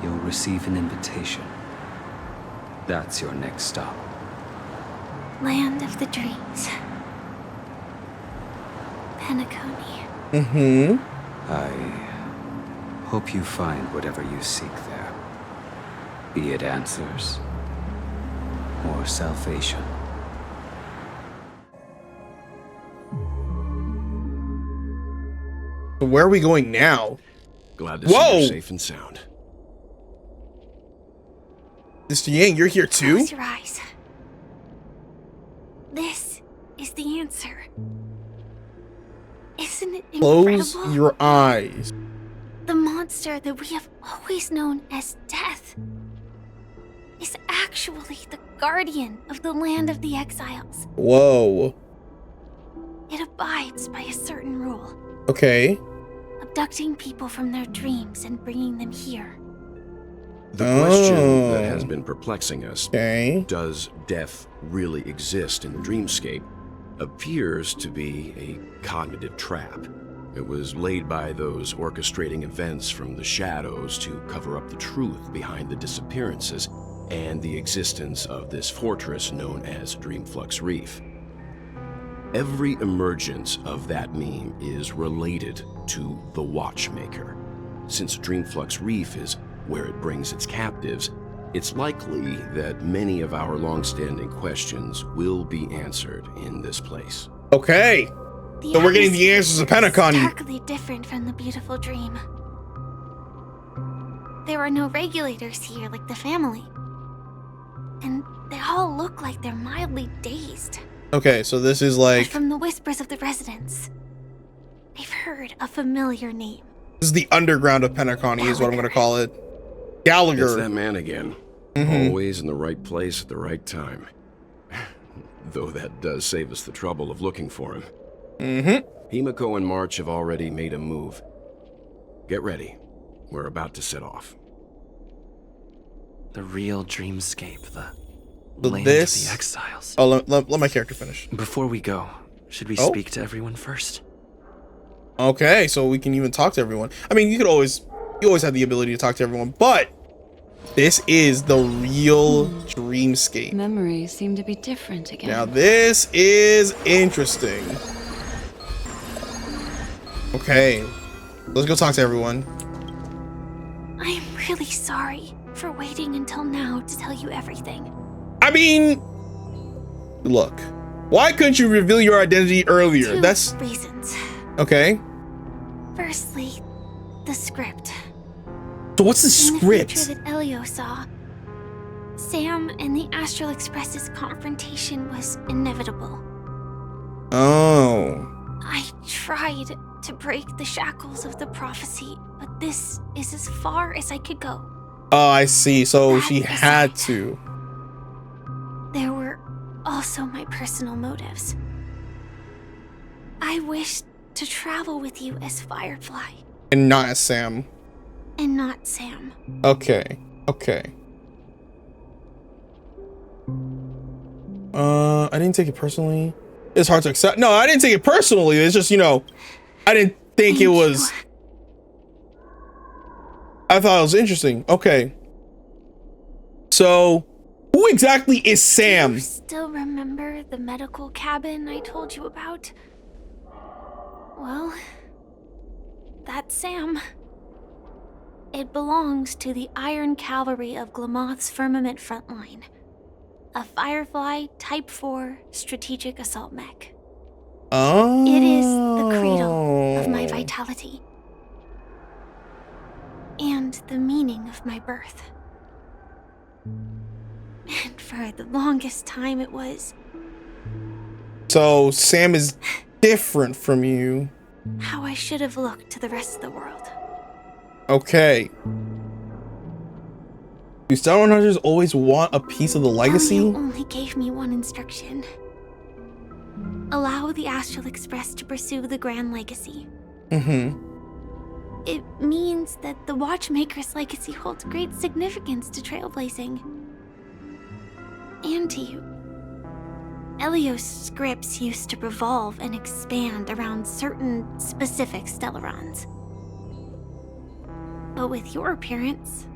you'll receive an invitation. That's your next stop. Land of the Dreams. Penacony. Mm-hmm. I hope you find whatever you seek there. Be it answers or salvation. Where are we going now? Glad to see you're safe and sound. Mr. Yang, you're here too? Close your eyes. This is the answer. Isn't it incredible? Close your eyes. The monster that we have always known as Death is actually the guardian of the land of the exiles. Whoa. It abides by a certain rule. Okay. Abducting people from their dreams and bringing them here. The question that has been perplexing us, does death really exist in the dreamscape, appears to be a cognitive trap. It was laid by those orchestrating events from the shadows to cover up the truth behind the disappearances and the existence of this fortress known as Dreamflux Reef. Every emergence of that meme is related to the Watchmaker. Since Dreamflux Reef is where it brings its captives, it's likely that many of our long-standing questions will be answered in this place. Okay. So we're getting the answers to Penacony. Starkly different from the beautiful dream. There are no regulators here like the family. And they all look like they're mildly dazed. Okay, so this is like... But from the whispers of the residents, they've heard a familiar name. This is the underground of Penacony is what I'm going to call it. Gallagher. It's that man again. Always in the right place at the right time. Though that does save us the trouble of looking for him. Himiko and March have already made a move. Get ready. We're about to set off. The real dreamscape, the So land this... of the exiles. Oh, let my character finish. Before we go, should we speak to everyone first? Okay, so we can even talk to everyone. I mean, you always have the ability to talk to everyone, but this is the real dreamscape. Memories seem to be different again. Now this is interesting. Okay, let's go talk to everyone. I'm really sorry for waiting until now to tell you everything. I mean, look, why couldn't you reveal your identity earlier? That's reasons. Okay. Firstly, the script. So what's the In script? the future that Elio saw, Sam and the Astral Express's confrontation was inevitable. Oh. I tried to break the shackles of the prophecy, but this is as far as I could go. Oh, I see. So she had to. There were also my personal motives. I wished to travel with you as Firefly, And not as Sam. and not Sam. Okay. Okay. I didn't take it personally. It's hard to accept. No, I didn't take it personally. It's just, you know, I didn't think it was. I thought it was interesting. Okay. So, who exactly is Sam? Still remember the medical cabin I told you about? Well, that's Sam. It belongs to the Iron Cavalry of Glamoth's Firmament Frontline, a Firefly Type 4 strategic assault mech. Oh. It is the cradle of my vitality. And the meaning of my birth. And for the longest time it was... So, Sam is different from you. how I should have looked to the rest of the world. Okay. Do Star Hunters always want a piece of the legacy? Elio only gave me one instruction. Allow the Astral Express to pursue the Grand Legacy. It means that the Watchmaker's legacy holds great significance to trailblazing. And to you. Elios scripts used to revolve and expand around certain specific Stellarons. But with your appearance,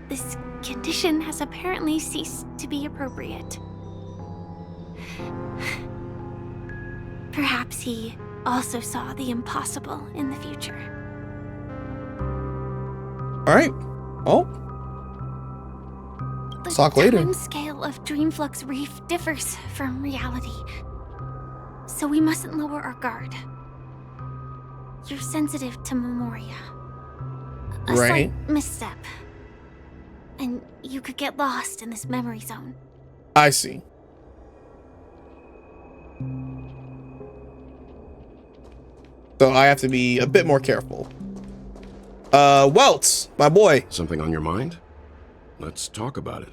this condition has apparently ceased to be appropriate. Perhaps he also saw the impossible in the future. All right. Well, The talk later. time scale of Dreamflux Reef differs from reality, so we mustn't lower our guard. You're sensitive to Memoria. A Right. slight misstep, and you could get lost in this memory zone. I see. So I have to be a bit more careful. Welts, my boy. Something on your mind? Let's talk about it.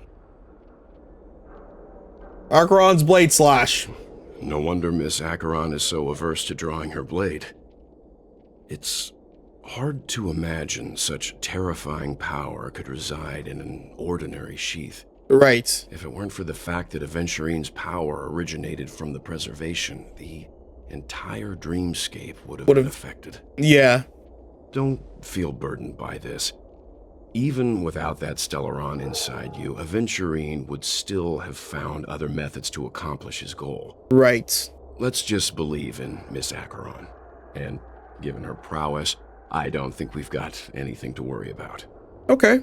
Acheron's blade slash. No wonder Miss Acheron is so averse to drawing her blade. It's hard to imagine such terrifying power could reside in an ordinary sheath. Right. If it weren't for the fact that Aventurine's power originated from the preservation, the entire dreamscape would have been affected. Yeah. Don't feel burdened by this. Even without that Stellaron inside you, Aventurine would still have found other methods to accomplish his goal. Right. Let's just believe in Miss Acheron. And given her prowess, I don't think we've got anything to worry about. Okay.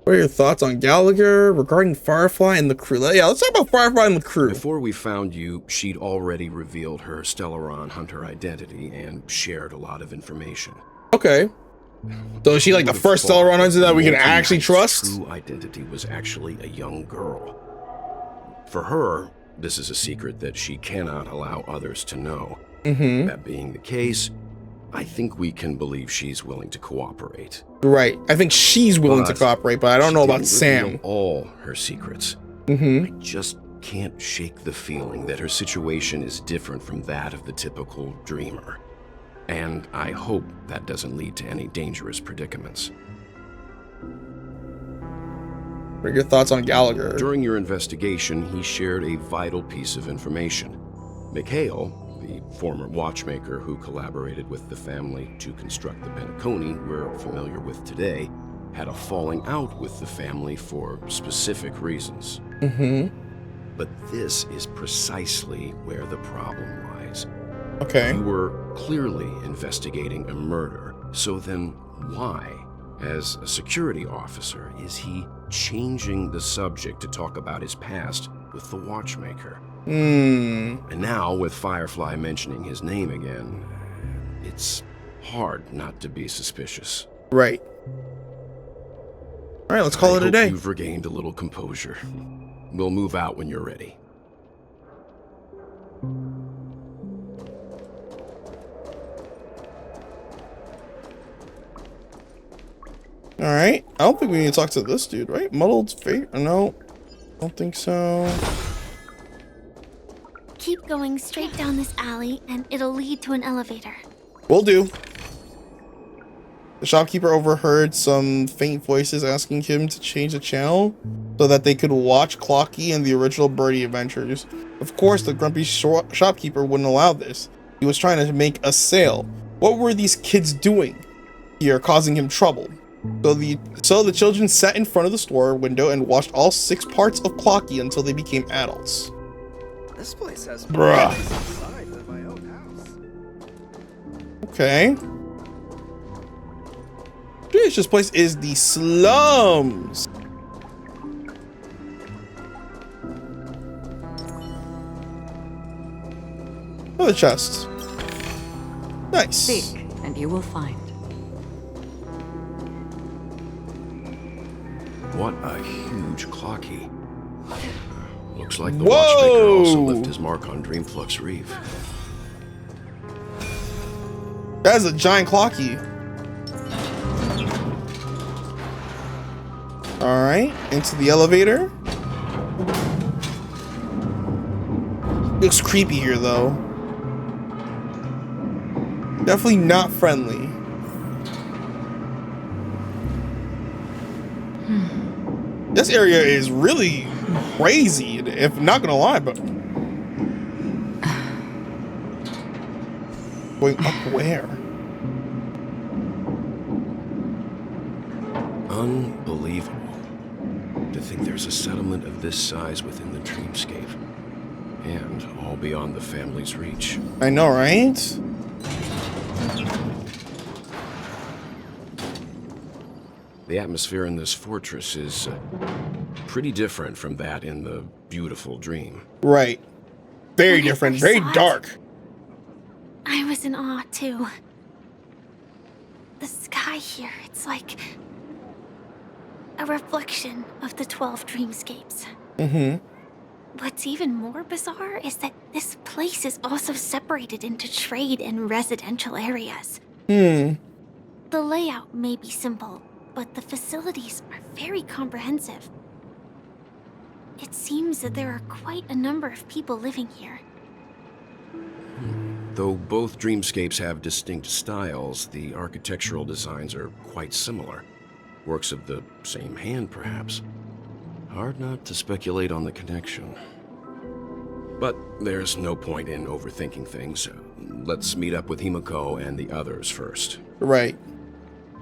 What are your thoughts on Gallagher regarding Firefly and the crew? Yeah, let's talk about Firefly and the crew. Before we found you, she'd already revealed her Stellaron hunter identity and shared a lot of information. Okay. So is she like the first Stellaron hunter that we can actually trust? True identity was actually a young girl. For her, this is a secret that she cannot allow others to know. Mm-hmm. That being the case, I think we can believe she's willing to cooperate. Right. I think she's willing to cooperate, but I don't know about Sam. All her secrets. Mm-hmm. I just can't shake the feeling that her situation is different from that of the typical dreamer. And I hope that doesn't lead to any dangerous predicaments. What are your thoughts on Gallagher? During your investigation, he shared a vital piece of information. Mikhail, the former watchmaker who collaborated with the family to construct the Penacony we're familiar with today, had a falling out with the family for specific reasons. Mm-hmm. But this is precisely where the problem lies. Okay. You were clearly investigating a murder, so then why, as a security officer, is he changing the subject to talk about his past with the watchmaker? And now, with Firefly mentioning his name again, it's hard not to be suspicious. Right. All right, let's call it a day. You've regained a little composure. We'll move out when you're ready. All right. I don't think we need to talk to this dude, right? Muddled fate? No, don't think so. Keep going straight down this alley, and it'll lead to an elevator. Will do. The shopkeeper overheard some faint voices asking him to change the channel so that they could watch Clocky and the original Birdie Adventures. Of course, the grumpy shopkeeper wouldn't allow this. He was trying to make a sale. What were these kids doing here, causing him trouble? So the children sat in front of the store window and watched all 6 parts of Clocky until they became adults. This place has Bruh. inside than my own house. Okay. Jeez, this place is the slums. Another chest. Nice. Seek, and you will find. What a huge clocky. Looks like the watchmaker also left his mark on Dreamflux Reef. That is a giant clocky. All right, into the elevator. Looks creepy here, though. Definitely not friendly. This area is really crazy, if not gonna lie, but going up where? Unbelievable. To think there's a settlement of this size within the dreamscape. And all beyond the family's reach. I know, right? The atmosphere in this fortress is pretty different from that in the beautiful dream. Right. Very different, very dark. I was in awe, too. The sky here, it's like a reflection of the 12 dreamscapes. Mm-hmm. What's even more bizarre is that this place is also separated into trade and residential areas. Hmm. The layout may be simple, but the facilities are very comprehensive. It seems that there are quite a number of people living here. Though both dreamscapes have distinct styles, the architectural designs are quite similar. Works of the same hand, perhaps. Hard not to speculate on the connection. But there's no point in overthinking things. Let's meet up with Himiko and the others first. Right.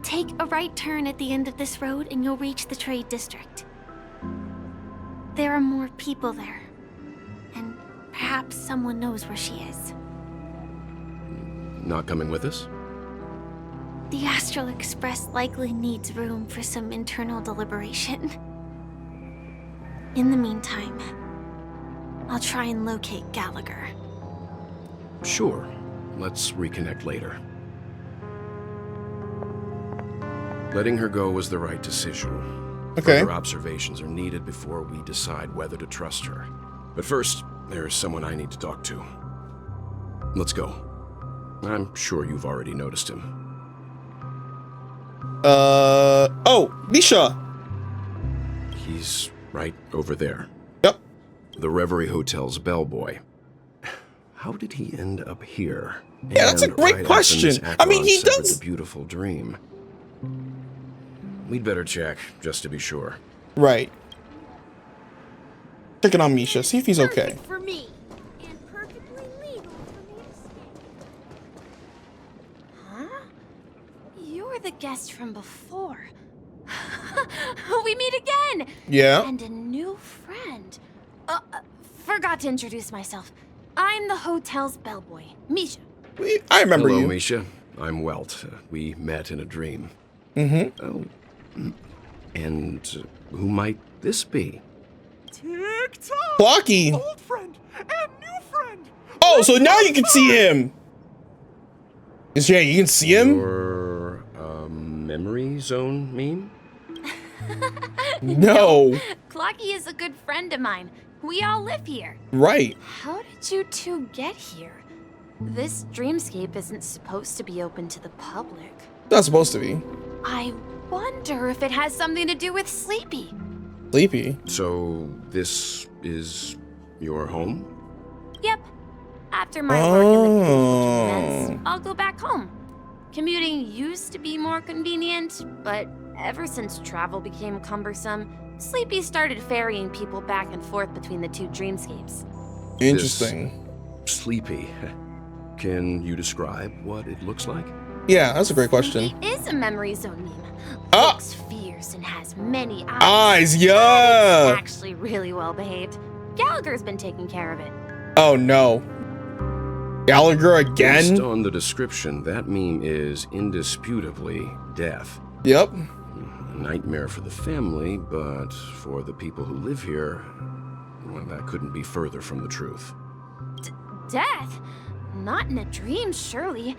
Take a right turn at the end of this road and you'll reach the trade district. There are more people there. And perhaps someone knows where she is. Not coming with us? The Astral Express likely needs room for some internal deliberation. In the meantime, I'll try and locate Gallagher. Sure. Let's reconnect later. Letting her go was the right decision. Okay. Further observations are needed before we decide whether to trust her. But first, there's someone I need to talk to. Let's go. I'm sure you've already noticed him. Oh, Misha! He's right over there. Yep. The Reverie Hotel's bellboy. How did he end up here? Yeah, that's a great right question. after I mean, he Miss Acheron severed does. the beautiful dream. We'd better check, just to be sure. Right. Checking on Misha, see if he's okay. For me, and perfectly legal for me to stay. Huh? You're the guest from before. We meet again. Yeah. And a new friend. Forgot to introduce myself. I'm the hotel's bellboy, Misha. I remember Hello, you. Misha. I'm Welt. We met in a dream. Mm-hmm. Oh. And who might this be? Tick-tock! Blocky. Old friend and new friend! Oh, so now you can see him. Yeah, you can see him? Your memory zone meme? No. Clocky is a good friend of mine. We all live here. Right. How did you two get here? This dreamscape isn't supposed to be open to the public. Not supposed to be. I wonder if it has something to do with Sleepy. Sleepy. So this is your home? Yep. After my work in the events, I'll go back home. Commuting used to be more convenient, but ever since travel became cumbersome, Sleepy started ferrying people back and forth between the two dreamscapes. Interesting. Sleepy. Can you describe what it looks like? Yeah, that's a great question. It is a memory zone meme. Ah! Looks fierce and has many eyes. Eyes, yeah! It's actually really well behaved. Gallagher's been taking care of it. Oh no. Gallagher again? Based on the description, that meme is indisputably death. Yep. A nightmare for the family, but for the people who live here, well, that couldn't be further from the truth. Death? Not in a dream, surely.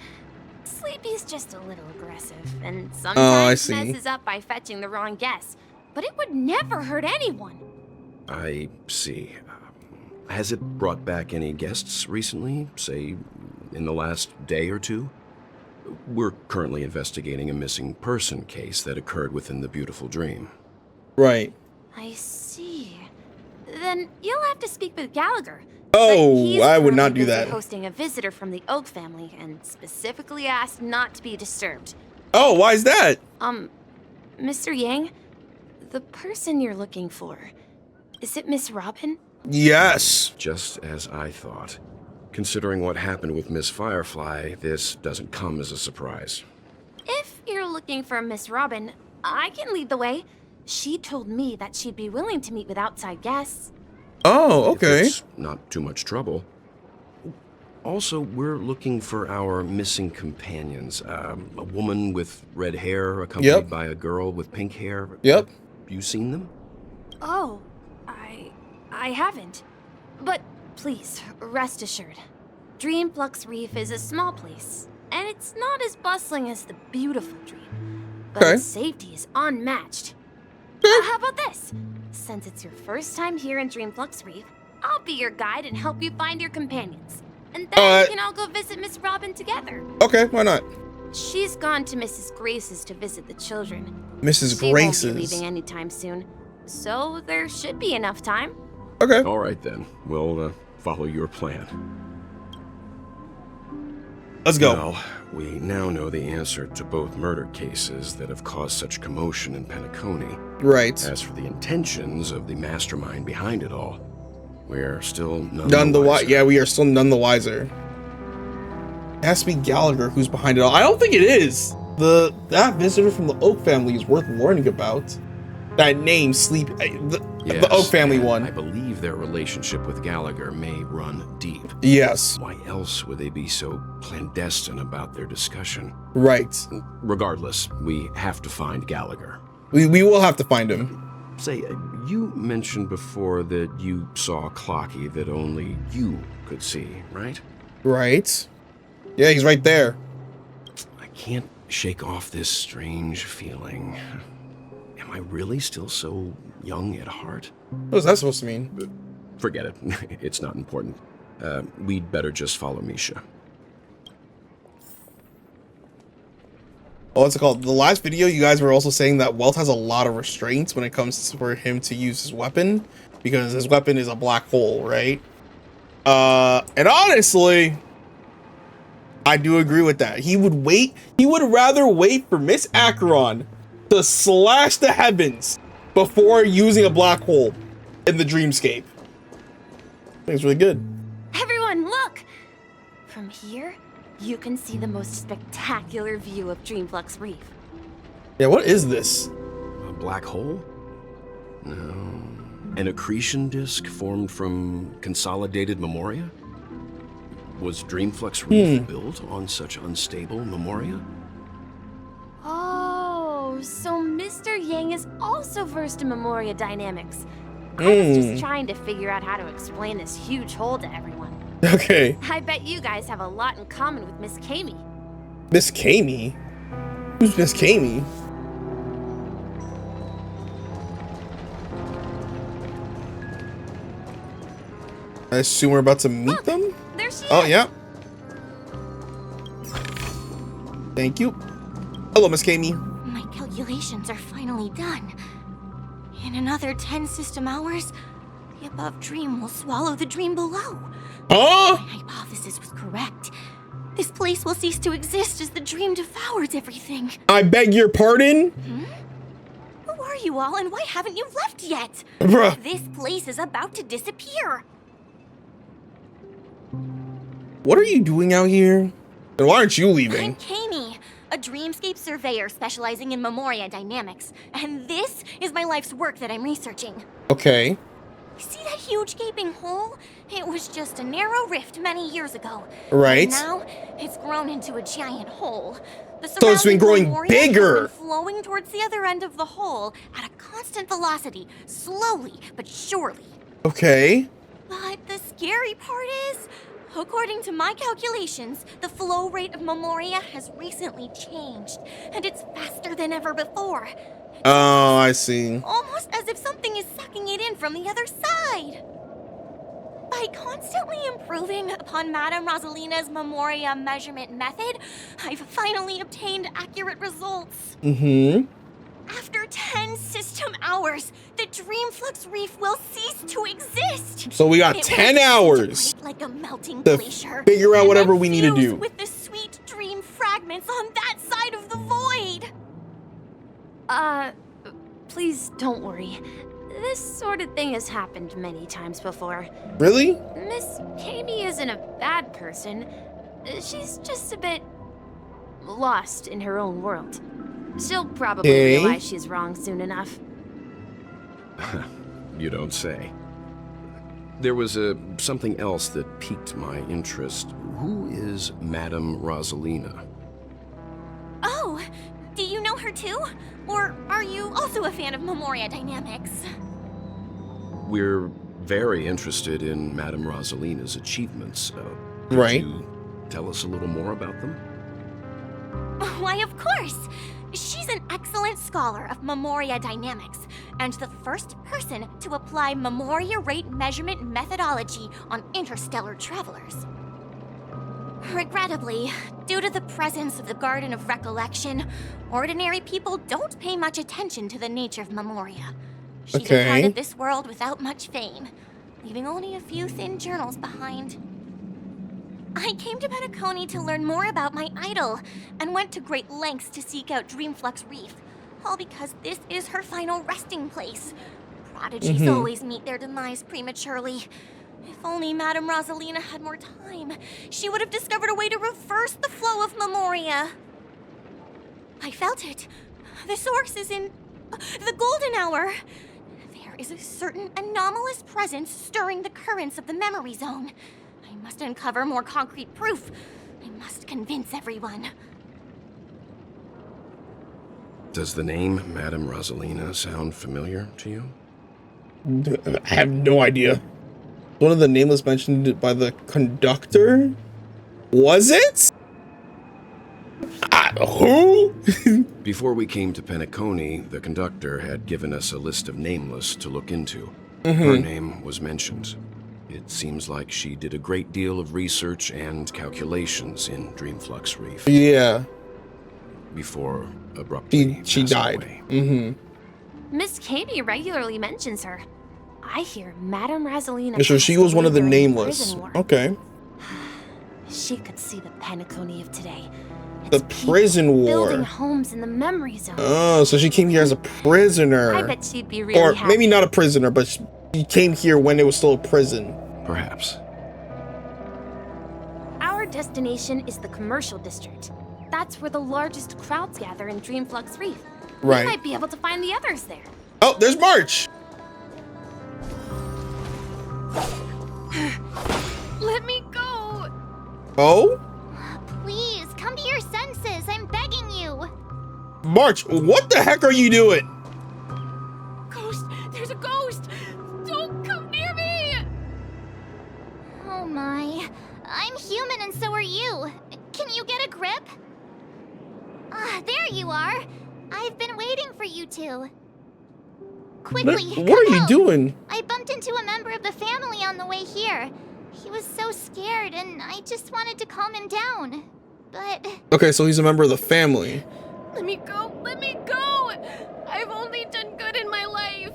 Sleepy's just a little aggressive, and sometimes messes up by fetching the wrong guess. But it would never hurt anyone. I see. Has it brought back any guests recently, say, in the last day or two? We're currently investigating a missing person case that occurred within the beautiful dream. Right. I see. Then you'll have to speak with Gallagher. Oh, I would not do that. Hosting a visitor from the Oak family and specifically asked not to be disturbed. Oh, why is that? Mr. Yang, The person you're looking for, is it Miss Robin? Yes. Just as I thought. Considering what happened with Miss Firefly, this doesn't come as a surprise. If you're looking for Miss Robin, I can lead the way. She told me that she'd be willing to meet with outside guests. Oh, okay. If it's not too much trouble. Also, we're looking for our missing companions. A woman with red hair accompanied by a girl with pink hair. Yep. You seen them? Oh, I haven't. But please, rest assured. Dreamflux Reef is a small place, and it's not as bustling as the beautiful Dream. But its safety is unmatched. How about this? Since it's your first time here in Dreamflux Reef, I'll be your guide and help you find your companions. And then we can all go visit Miss Robin together. Okay, why not? She's gone to Mrs. Grace's to visit the children. Mrs. She Grace's. won't be leaving anytime soon, so there should be enough time. Okay. All right then. We'll follow your plan. Let's go. Well, we now know the answer to both murder cases that have caused such commotion in Penacony. Right. As for the intentions of the mastermind behind it all, we're still none the wiser. Yeah, we are still none the wiser. It has to be Gallagher who's behind it all. I don't think it is. That visitor from the Oak family is worth learning about. That name, the Oak family one. I believe their relationship with Gallagher may run deep. Yes. Why else would they be so clandestine about their discussion? Right. Regardless, we have to find Gallagher. We will have to find him. Say, you mentioned before that you saw a Clocky that only you could see, right? Right. Yeah, he's right there. I can't shake off this strange feeling. Am I really still so young at heart? What is that supposed to mean? Forget it. It's not important. We'd better just follow Misha. Oh, what's it called? The last video, you guys were also saying that Welt has a lot of restraints when it comes for him to use his weapon, because his weapon is a black hole, right? And honestly, I do agree with that. He would rather wait for Miss Acheron to slash the heavens before using a black hole in the dreamscape. I think it's really good. Everyone, look! From here, you can see the most spectacular view of Dreamflux Reef. Yeah, what is this? A black hole? No. An accretion disk formed from consolidated memoria? Was Dreamflux Reef built on such unstable memoria? Oh, so Mr. Yang is also versed in memoria dynamics. I was just trying to figure out how to explain this huge hole to everyone. Okay. I bet you guys have a lot in common with Miss Kami. Miss Kami? Who's Miss Kami? I assume we're about to meet them? There she is. Oh, yeah. Thank you. Hello, Miss Kami. My calculations are finally done. In another 10 system hours, the above dream will swallow the dream below. Huh? My hypothesis was correct. This place will cease to exist as the dream devours everything. I beg your pardon? Who are you all, and why haven't you left yet? Bruh. This place is about to disappear. What are you doing out here? And why aren't you leaving? I'm Kami, a dreamscape surveyor specializing in memoria dynamics. And this is my life's work that I'm researching. Okay. See that huge gaping hole? It was just a narrow rift many years ago. Right. And now, it's grown into a giant hole. The So it's been surrounding growing memoria bigger. has been flowing towards the other end of the hole at a constant velocity, slowly but surely. Okay. But the scary part is, according to my calculations, the flow rate of memoria has recently changed, and it's faster than ever before. Oh, I see. Almost as if something is sucking it in from the other side. By constantly improving upon Madame Rosalina's memoria measurement method, I've finally obtained accurate results. After 10 system hours, the Dreamflux Reef will cease to exist. So we got 10 hours like a melting to glacier, figure out and whatever then we need to fuse do. with the sweet dream fragments on that side of the void. please don't worry. This sort of thing has happened many times before. Really? Miss Katie isn't a bad person. She's just a bit lost in her own world. She'll probably realize she's wrong soon enough. You don't say. There was something else that piqued my interest. Who is Madame Rosalina? Oh, do you know her too? Or are you also a fan of Memoria Dynamics? We're very interested in Madame Rosalina's achievements. Right. Could you tell us a little more about them? Why, of course! She's an excellent scholar of Memoria Dynamics, and the first person to apply Memoria rate measurement methodology on interstellar travelers. Regrettably, due to the presence of the Garden of Recollection, ordinary people don't pay much attention to the nature of Memoria. She departed this world without much fame, leaving only a few thin journals behind. I came to Penacony to learn more about my idol, and went to great lengths to seek out Dreamflux Reef, all because this is her final resting place. Prodigies always meet their demise prematurely. If only Madame Rosalina had more time, she would have discovered a way to reverse the flow of Memoria. I felt it. The source is in the golden hour. There is a certain anomalous presence stirring the currents of the memory zone. I must uncover more concrete proof. I must convince everyone. Does the name Madame Rosalina sound familiar to you? I have no idea. One of the nameless mentioned by the conductor? Was it? Who? Before we came to Penacony, the conductor had given us a list of nameless to look into. Mm-hmm. Her name was mentioned. It seems like she did a great deal of research and calculations in Dreamflux Reef. Yeah. Before abruptly she died. Mm-hmm. Miss Katie regularly mentions her. I hear Madame Rosalina. So she was one of the nameless. Okay. She could see the Penacony of today. The prison war. Building homes in the memory zone. Oh, so she came here as a prisoner. I bet she'd be really or happy. Maybe not a prisoner, but she came here when it was still a prison. Perhaps. Our destination is the commercial district. That's where the largest crowds gather in Dreamflux Reef. Right. We might be able to find the others there. Oh, there's March. Let me go! Oh? Please, come to your senses. I'm begging you. March, what the heck are you doing? Ghost! There's a ghost! Don't come near me! Oh my. I'm human and so are you. Can you get a grip? Ah, there you are. I've been waiting for you two. Quickly, What are you doing? I bumped into a member of the family on the way here. He was so scared and I just wanted to calm him down. But... Okay, so he's a member of the family. Let me go! Let me go! I've only done good in my life.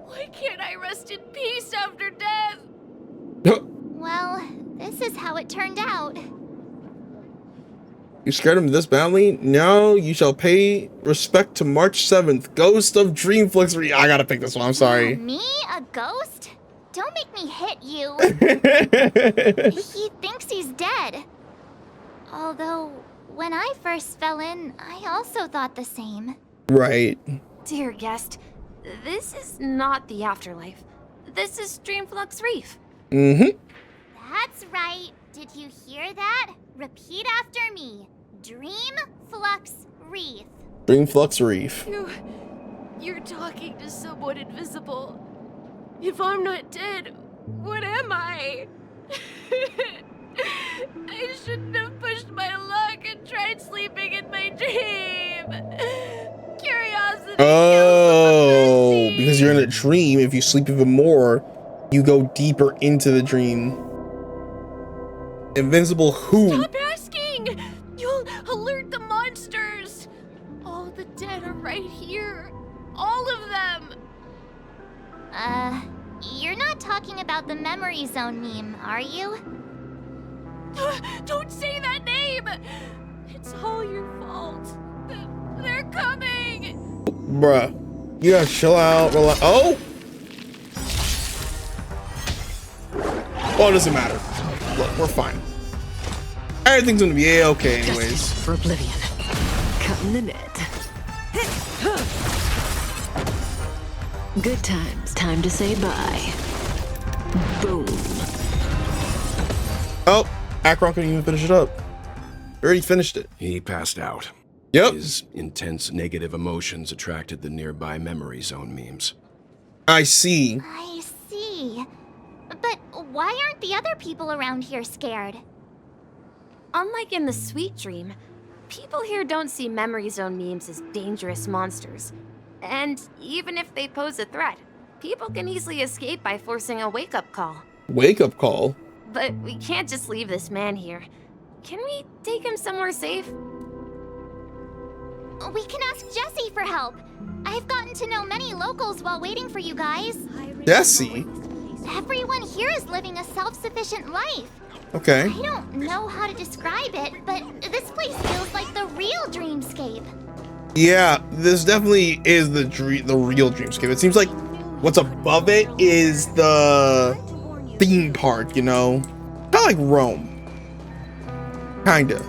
Why can't I rest in peace after death? Well, this is how it turned out. You scared him this badly? Now you shall pay respect to March 7th, Ghost of Dreamflux Reef. I gotta pick this one, I'm sorry. Me? A ghost? Don't make me hit you. He thinks he's dead. Although, when I first fell in, I also thought the same. Right. Dear guest, this is not the afterlife. This is Dreamflux Reef. Mm-hmm. That's right. Did you hear that? Repeat after me. Dreamflux Reef. Dreamflux Reef. You're talking to someone invisible. If I'm not dead, what am I? I shouldn't have pushed my luck and tried sleeping in my dream. Curiosity. Oh, because you're in a dream. If you sleep even more, you go deeper into the dream. Invincible who? Stop asking! You'll alert the monsters! All the dead are right here. All of them! You're not talking about the memory zone meme, are you? Don't say that name! It's all your fault. They're coming! Bruh. You gotta chill out, relax. Oh! Well, it doesn't matter. Look, we're fine. Everything's gonna be A-okay anyways. For oblivion. Cutting the net. Good times. Time to say bye. Boom. Oh, Akron couldn't even finish it up. He already finished it. He passed out. Yep. His intense negative emotions attracted the nearby memory zone memes. I see. I see. But why aren't the other people around here scared? Unlike in the Sweet Dream, people here don't see memory zone memes as dangerous monsters. And even if they pose a threat, people can easily escape by forcing a wake-up call. Wake-up call? But we can't just leave this man here. Can we take him somewhere safe? We can ask Jessie for help. I've gotten to know many locals while waiting for you guys. Jessie? Everyone here is living a self-sufficient life. Okay. I don't know how to describe it, but this place feels like the real dreamscape. Yeah, this definitely is the real dreamscape. It seems like what's above it is the theme park, you know? Kind of like Rome. Kinda.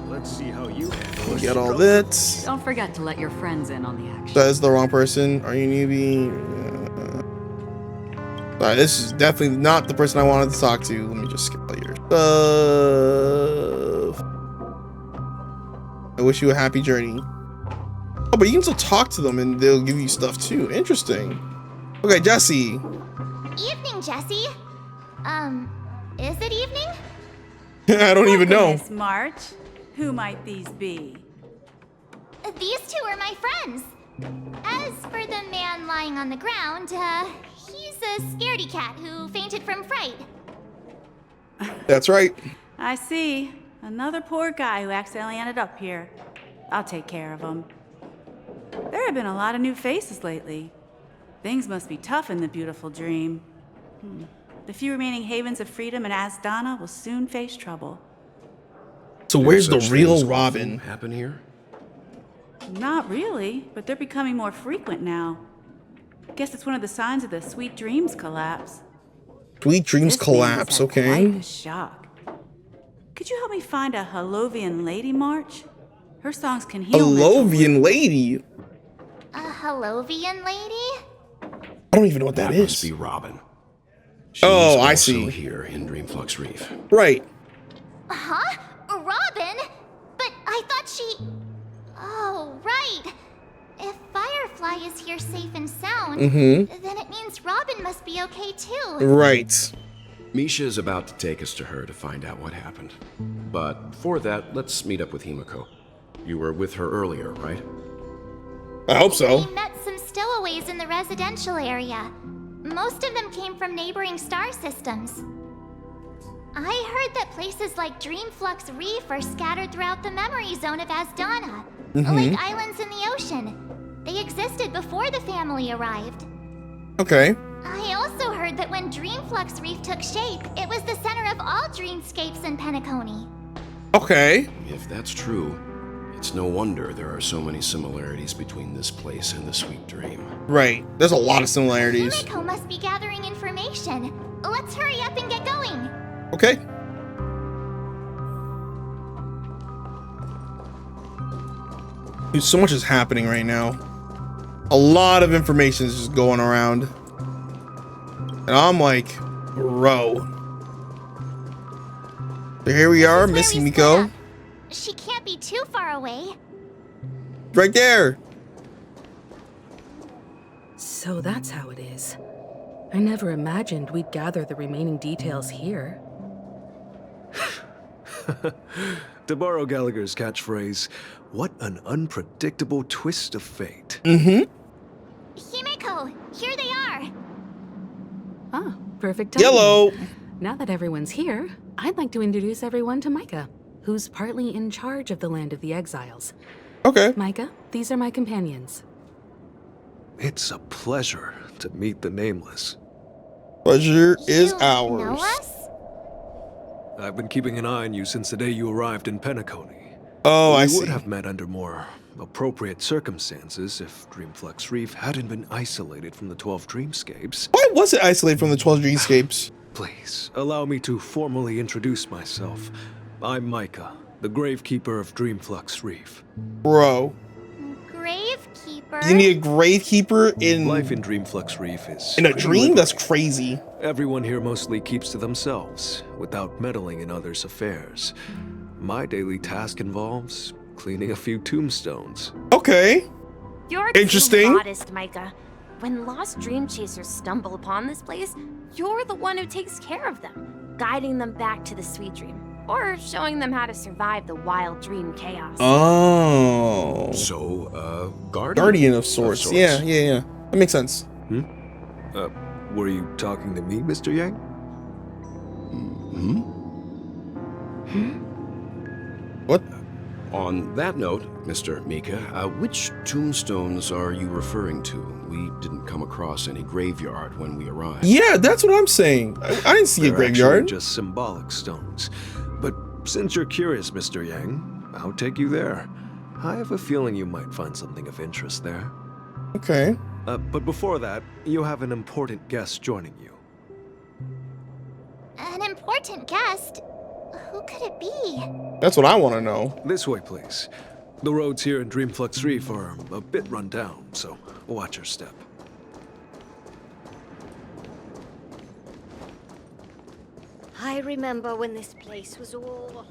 Let's see how you handle Get all that. Don't forget to let your friends in on the action. That's the wrong person. Are you newbie? Sorry, this is definitely not the person I wanted to talk to. Let me just skip all your stuff. I wish you a happy journey. Oh, but you can still talk to them and they'll give you stuff too. Interesting. Okay, Jessie. Evening, Jessie. Is it evening? I don't even know. Miss March, who might these be? These two are my friends. As for the man lying on the ground, he's a scaredy cat who fainted from fright. That's right. I see. Another poor guy who accidentally ended up here. I'll take care of him. There have been a lot of new faces lately. Things must be tough in the beautiful dream. The few remaining havens of freedom in Asdana will soon face trouble. So where's the real Robin? Happen here? Not really, but they're becoming more frequent now. Guess it's one of the signs of the Sweet Dreams collapse. Sweet Dreams collapse, okay. Quite a shock. Could you help me find a Halovian lady, March? Her songs can heal. Halovian lady? A Halovian lady? I don't even know what that is. Must be Robin. Oh, I also see. Here in Dreamflux Reef. Right. Huh? Robin? But I thought she... Oh, right. If Firefly is here safe and sound, then it means Robin must be okay too. Right. Misha is about to take us to her to find out what happened. But for that, let's meet up with Himiko. You were with her earlier, right? I hope so. We met some stowaways in the residential area. Most of them came from neighboring star systems. I heard that places like Dreamflux Reef are scattered throughout the memory zone of Asdana, like islands in the ocean. They existed before the family arrived. Okay. I also heard that when Dreamflux Reef took shape, it was the center of all dreamscapes in Penacony. Okay. If that's true, it's no wonder there are so many similarities between this place and the Sweet Dream. Right. There's a lot of similarities. Himiko must be gathering information. Let's hurry up and get going. Okay. Dude, so much is happening right now. A lot of information is just going around. And I'm like, bro. So here we are, Miss Himiko. She can't be too far away. Right there. So that's how it is. I never imagined we'd gather the remaining details here. To borrow Gallagher's catchphrase, what an unpredictable twist of fate. Himiko, here they are. Ah, perfect timing. Yellow. Now that everyone's here, I'd like to introduce everyone to Micah, who's partly in charge of the Land of the Exiles. Okay. Micah, these are my companions. It's a pleasure to meet the Nameless. Pleasure is Know ours. us? I've been keeping an eye on you since the day you arrived in Penacony. Oh, I We see. would have met under more appropriate circumstances if Dreamflux Reef hadn't been isolated from the 12 dreamscapes. Why was it isolated from the 12 dreamscapes? Please, allow me to formally introduce myself. I'm Micah, the Gravekeeper of Dreamflux Reef. Bro. Gravekeeper? You need a gravekeeper in... Life in Dreamflux Reef is... in a pretty dream? That's liberating. crazy. Everyone here mostly keeps to themselves, without meddling in others' affairs. My daily task involves cleaning a few tombstones. Okay. You're Interesting. too modest, Micah. When lost dream chasers stumble upon this place, you're the one who takes care of them, guiding them back to the sweet dream, or showing them how to survive the wild dream chaos. Oh. So, Guardian of sorts. Yeah. That makes sense. Were you talking to me, Mr. Yang? What? On that note, Mr. Mika, which tombstones are you referring to? We didn't come across any graveyard when we arrived. Yeah, that's what I'm saying. I didn't see a They're graveyard. actually just symbolic stones. But since you're curious, Mr. Yang, I'll take you there. I have a feeling you might find something of interest there. Okay. But before that, you have an important guest joining you. An important guest? Who could it be? That's what I want to know. This way, please. The roads here in Dreamflux Reef are a bit run down, so watch your step. I remember when this place was all...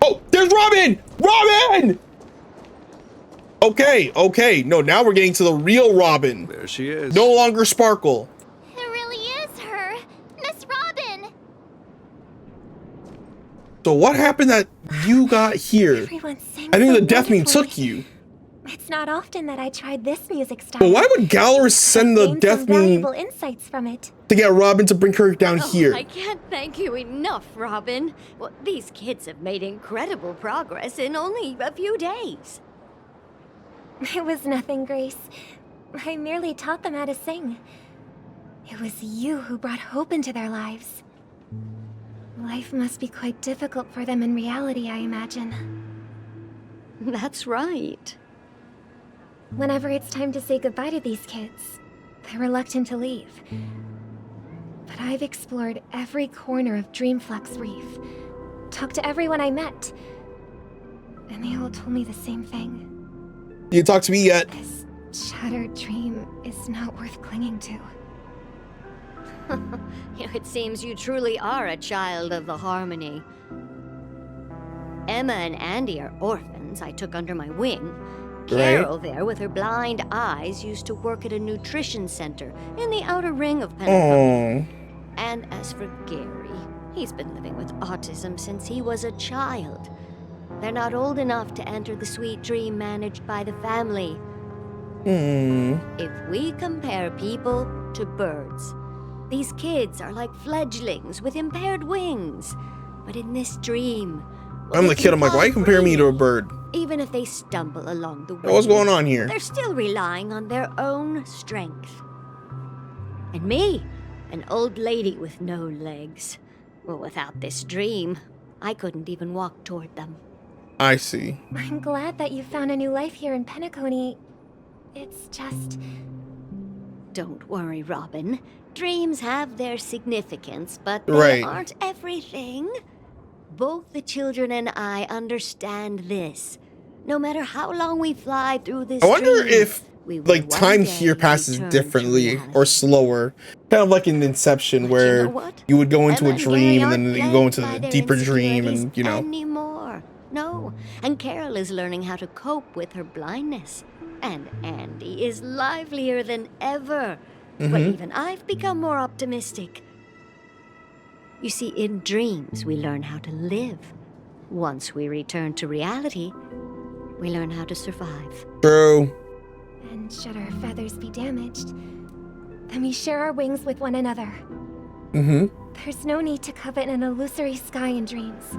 Oh, there's Robin! Robin! Okay. No, now we're getting to the real Robin. There she is. No longer Sparkle. It really is her. Miss Robin! So what happened that you got here? Everyone sings I think so the death meme wonderfully. took you. It's not often that I tried this music style. But why would Gallerus send the Gained death some meme valuable insights from it. to get Robin to bring her down here? I can't thank you enough, Robin. Well, these kids have made incredible progress in only a few days. It was nothing, Grace. I merely taught them how to sing. It was you who brought hope into their lives. Life must be quite difficult for them in reality, I imagine. That's right. Whenever it's time to say goodbye to these kids, they're reluctant to leave. But I've explored every corner of Dreamflux Reef, talked to everyone I met, and they all told me the same thing. You talk to me yet? This shattered dream is not worth clinging to. It seems you truly are a child of the Harmony. Emma and Andy are orphans I took under my wing. Carol there with her blind eyes used to work at a nutrition center in the outer ring of Penacony. And as for Gary, he's been living with autism since he was a child. They're not old enough to enter the sweet dream managed by the family. If we compare people to birds, these kids are like fledglings with impaired wings. But in this dream, I'm the kid. I'm like, why you compare me to a bird? even if they stumble along the way. What's going on here? They're still relying on their own strength. And me, an old lady with no legs. Well, without this dream, I couldn't even walk toward them. I see. I'm glad that you found a new life here in Penacony. It's just... Don't worry, Robin. Dreams have their significance, but they Right. aren't everything. Both the children and I understand this. No matter how long we fly through this I wonder dream, if we will like one time day here passes return to differently reality. or slower. Kind of like in Inception where you would go into a dream and then you go into the deeper dream and, you know. Anymore. No. And Carol is learning how to cope with her blindness. And Andy is livelier than ever. But Mhm. even I've become more optimistic. You see, in dreams, we learn how to live. Once we return to reality, we learn how to survive. True. And should our feathers be damaged, then we share our wings with one another. Mm-hmm. There's no need to covet an illusory sky in dreams,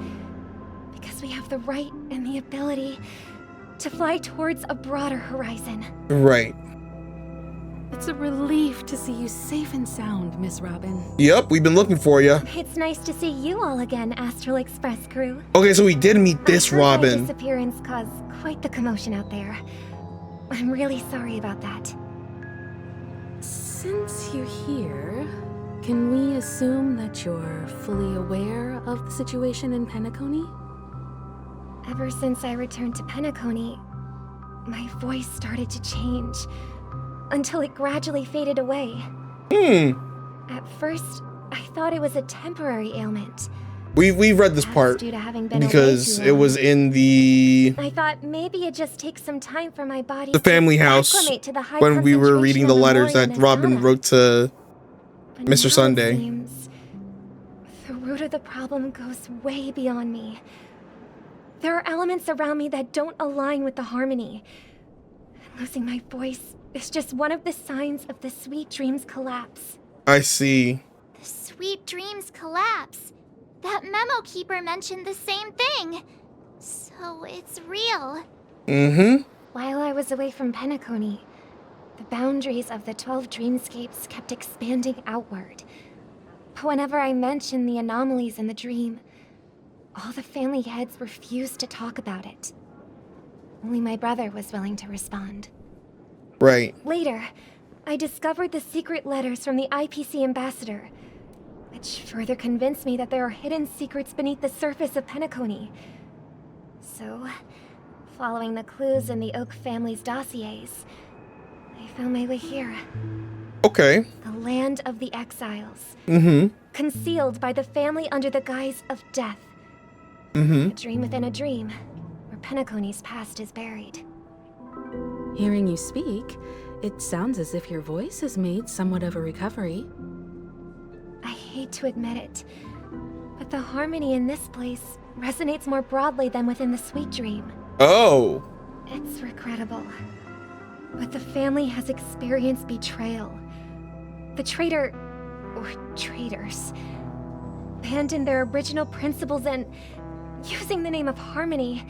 because we have the right and the ability to fly towards a broader horizon. Right. It's a relief to see you safe and sound, Miss Robin. Yep, we've been looking for you. It's nice to see you all again, Astral Express crew. Okay, so we did meet this My Robin. disappearance caused quite the commotion out there. I'm really sorry about that. Since you're here, can we assume that you're fully aware of the situation in Penacony? Ever since I returned to Penacony, my voice started to change, until it gradually faded away. At first, I thought it was a temporary ailment. We've read this part Due to having been because away too it was in the I thought maybe it just takes some time for my body family to house acclimate to the high when we were reading the concentration letters of that ammonia Robin and wrote to But Mr. now it Sunday. seems the root of the problem goes way beyond me. There are elements around me that don't align with the harmony. Losing my voice is just one of the signs of the Sweet Dreams collapse. I see. The Sweet Dreams collapse. That memo keeper mentioned the same thing. So it's real. While I was away from Penacony, the boundaries of the 12 dreamscapes kept expanding outward. But whenever I mentioned the anomalies in the dream, all the family heads refused to talk about it. Only my brother was willing to respond. Right. Later, I discovered the secret letters from the IPC ambassador, which further convinced me that there are hidden secrets beneath the surface of Penacony. So, following the clues in the Oak family's dossiers, I found my way here. Okay. The land of the exiles. Mm-hmm. Concealed by the family under the guise of death. Mm-hmm. A dream within a dream, where Penacony's past is buried. Hearing you speak, it sounds as if your voice has made somewhat of a recovery. I hate to admit it, but the harmony in this place resonates more broadly than within the Sweet Dream. Oh. It's regrettable, but the family has experienced betrayal. The traitor, or traitors, abandoned their original principles and, using the name of harmony,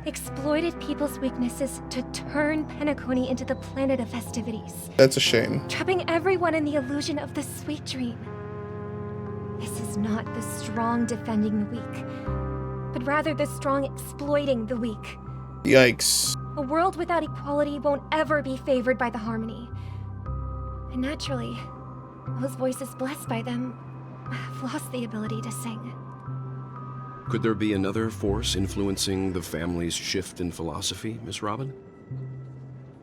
exploited people's weaknesses to turn Penacony into the planet of festivities. That's a shame. Trapping everyone in the illusion of the Sweet Dream. This is not the strong defending the weak, but rather the strong exploiting the weak. Yikes. A world without equality won't ever be favored by the harmony. And naturally, those voices blessed by them have lost the ability to sing. Could there be another force influencing the family's shift in philosophy, Miss Robin?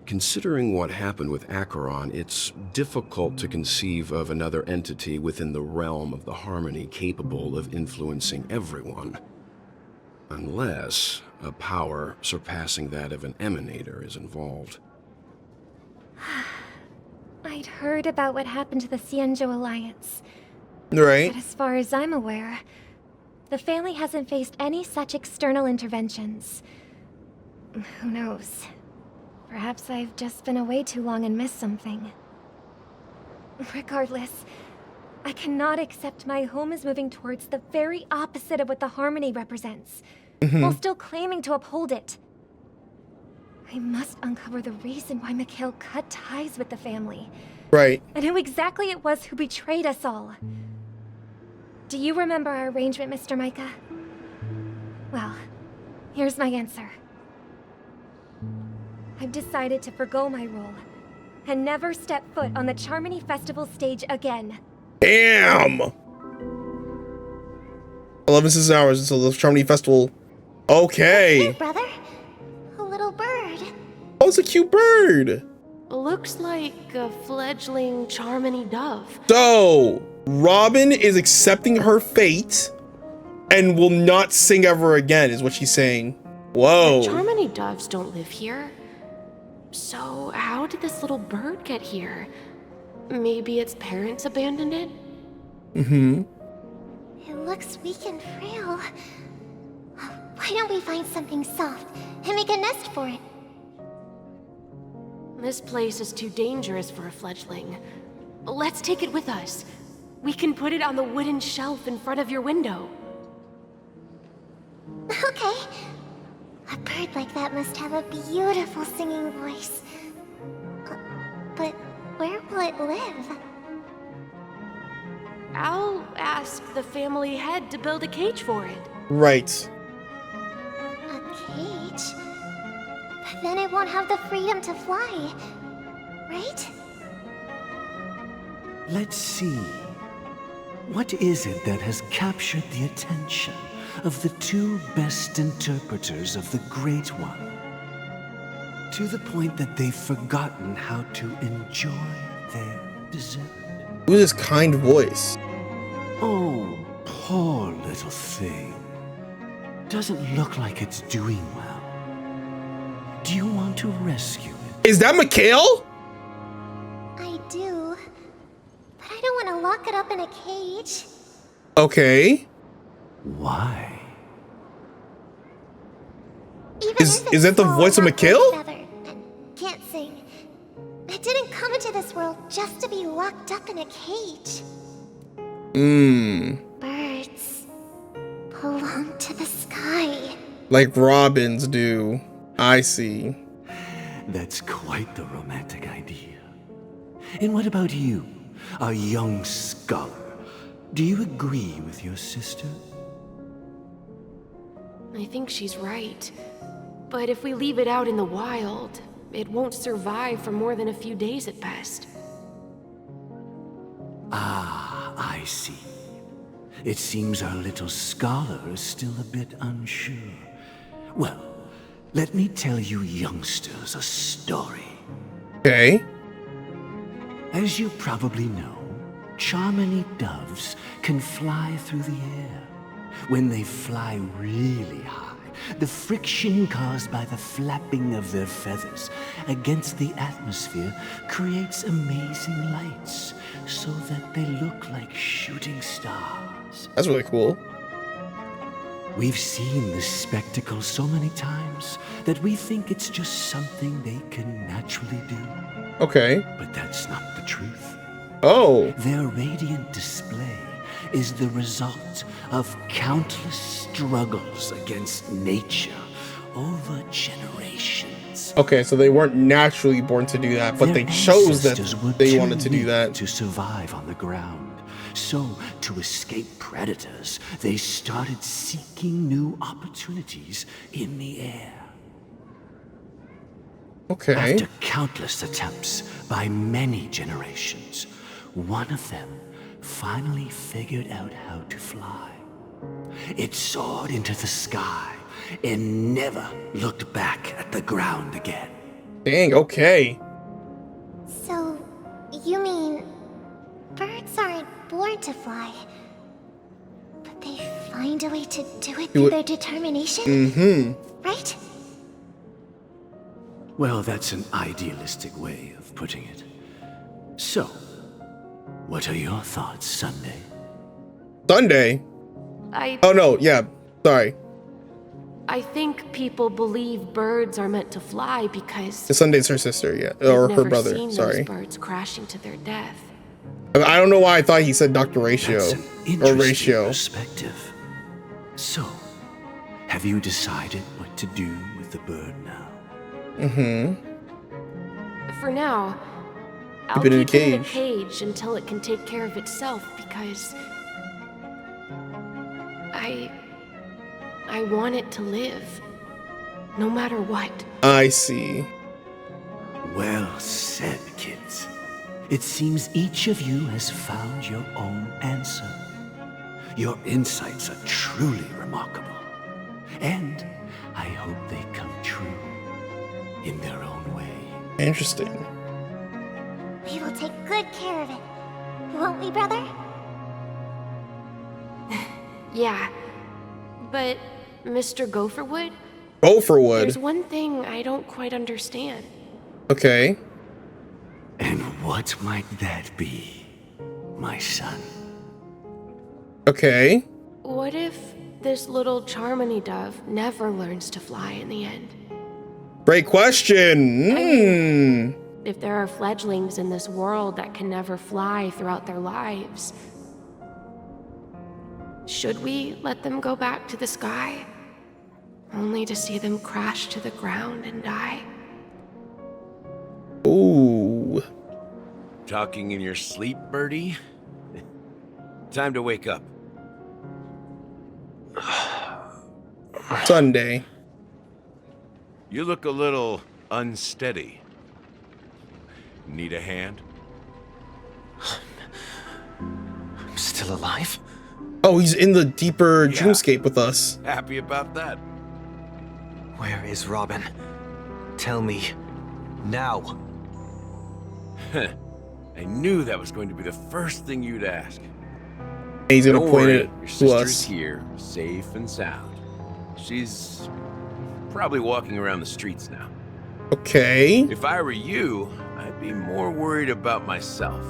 Considering what happened with Acheron, it's difficult to conceive of another entity within the realm of the harmony capable of influencing everyone. Unless a power surpassing that of an emanator is involved. I'd heard about what happened to the Cienjo Alliance. Right. But as far as I'm aware, the family hasn't faced any such external interventions. Who knows? Perhaps I've just been away too long and missed something. Regardless, I cannot accept my home is moving towards the very opposite of what the harmony represents, while still claiming to uphold it. I must uncover the reason why Mikhail cut ties with the family. Right. And who exactly it was who betrayed us all. Do you remember our arrangement, Mr. Micah? Well, here's my answer. I've decided to forgo my role and never step foot on the Charmony Festival stage again. Damn! 11 hours until the Charmony Festival. Okay. Here, brother. A little bird. Oh, it's a cute bird. Looks like a fledgling Charmony dove. So, Robin is accepting her fate and will not sing ever again, is what she's saying. Whoa. Charmony doves don't live here. So, how did this little bird get here? Maybe its parents abandoned it? Mm-hmm. It looks weak and frail. Why don't we find something soft and make a nest for it? This place is too dangerous for a fledgling. Let's take it with us. We can put it on the wooden shelf in front of your window. Okay. A bird like that must have a beautiful singing voice. But where it live? I'll ask the family head to build a cage for it. Right. A cage? But then it won't have the freedom to fly, right? Let's see. What is it that has captured the attention of the two best interpreters of the Great One? To the point that they've forgotten how to enjoy their dessert. Who's this kind voice? Oh, poor little thing. Doesn't look like it's doing well. Do you want to rescue it? Is that Mikhail? I do. But I don't want to lock it up in a cage. Okay. Why? Is that the voice of Mikhail? Can't sing. I didn't come into this world just to be locked up in a cage. Birds belong to the sky. Like robins do. I see. That's quite the romantic idea. And what about you, a young scholar? Do you agree with your sister? I think she's right. But if we leave it out in the wild, it won't survive for more than a few days at best. Ah, I see. It seems our little scholar is still a bit unsure. Well, let me tell you youngsters a story. Okay. As you probably know, Charmony doves can fly through the air. When they fly really high, the friction caused by the flapping of their feathers against the atmosphere creates amazing lights so that they look like shooting stars. That's really cool. We've seen this spectacle so many times that we think it's just something they can naturally do. Okay. But that's not the truth. Oh. Their radiant display is the result of countless struggles against nature over generations. Okay, so they weren't naturally born to do that, but they chose that they wanted to do that. To survive on the ground. So, to escape predators, they started seeking new opportunities in the air. Okay. After countless attempts by many generations, one of them finally figured out how to fly. It soared into the sky and never looked back at the ground again. Dang, okay. So, you mean birds aren't born to fly, but they find a way to do it through their determination? Mm-hmm. Right? Well, that's an idealistic way of putting it. So, what are your thoughts, Sunday? Sunday? Oh no, yeah, sorry. I think people believe birds are meant to fly because Sunday's her sister, yeah, they've or never her brother. seen Sorry. those birds crashing to their death. I don't know why I thought he said Dr. Ratio That's an or interesting Ratio. perspective. So, have you decided what to do with the bird now? Mm-hmm. For now, I'll Keep it in a keep it in a cage. cage until it can take care of itself because I want it to live, no matter what. I see. Well said, kids. It seems each of you has found your own answer. Your insights are truly remarkable. And I hope they come true in their own way. Interesting. We will take good care of it. Won't we, brother? Yeah, but Mr. Gopherwood? Gopherwood? There's one thing I don't quite understand. Okay. And what might that be, my son? Okay. What if this little Charmony dove never learns to fly in the end? Great question. If there are fledglings in this world that can never fly throughout their lives, should we let them go back to the sky, only to see them crash to the ground and die? Ooh. talking in your sleep, birdie? Time to wake up. Sunday. You look a little unsteady. Need a hand? I'm still alive? Oh, he's in the deeper dreamscape with us. Happy about that? Where is Robin? Tell me. Now. I knew that was going to be the first thing you'd ask. He's gonna Don't point worry, it your to sister's us. here, safe and sound. She's probably walking around the streets now. Okay. If I were you, I'd be more worried about myself.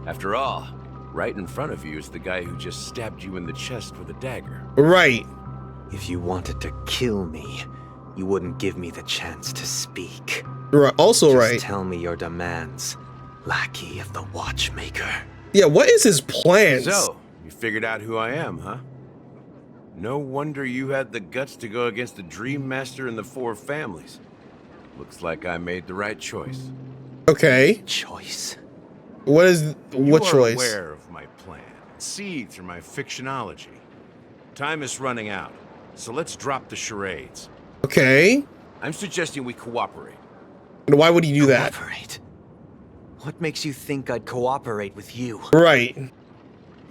After all, right in front of you is the guy who just stabbed you in the chest with a dagger. Right. If you wanted to kill me, you wouldn't give me the chance to speak. You're also Just right. tell me your demands, lackey of the watchmaker. Yeah, what is his plans? So, you figured out who I am, huh? No wonder you had the guts to go against the Dream Master and the Four Families. Looks like I made the right choice. Okay. Choice? What is what you are choice? aware of my plan. See through my fictionology. Time is running out, so let's drop the charades. Okay. I'm suggesting we cooperate. And why would he do that? Cooperate? What makes you think I'd cooperate with you? Right.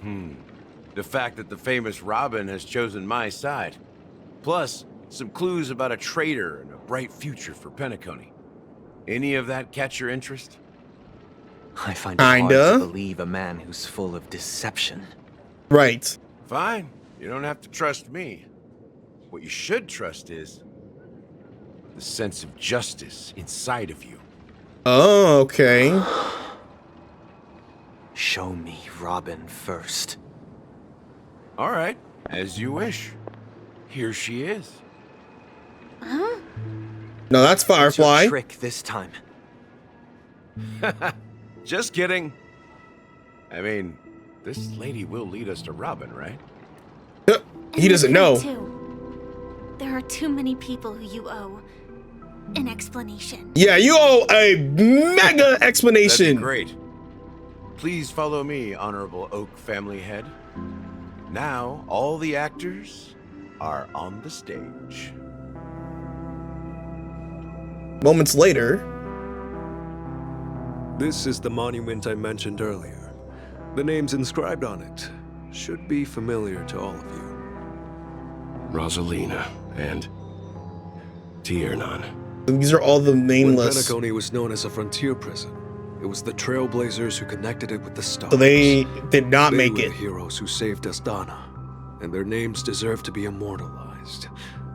The fact that the famous Robin has chosen my side. Plus, some clues about a traitor and a bright future for Penacony. Any of that catch your interest? I find it hard to believe a man who's full of deception. Right. Fine. You don't have to trust me. What you should trust is the sense of justice inside of you. Oh, okay. Show me Robin first. All right, as you wish. Here she is. Huh? No, that's Firefly. Your trick this time. Just kidding. I mean, this lady will lead us to Robin, right? He doesn't know. There are too many people who you owe an explanation. Yeah, you owe a mega explanation. That's great. Please follow me, Honorable Oak Family Head. Now, all the actors are on the stage. Moments later. This is the monument I mentioned earlier. The names inscribed on it should be familiar to all of you. Rosalina and Tiernan. These are all the When nameless. Penacony was known as a frontier prison, it was the Trailblazers who connected it with the stars. So they did not They make were it. the heroes who saved Asdana, and their names deserve to be immortalized,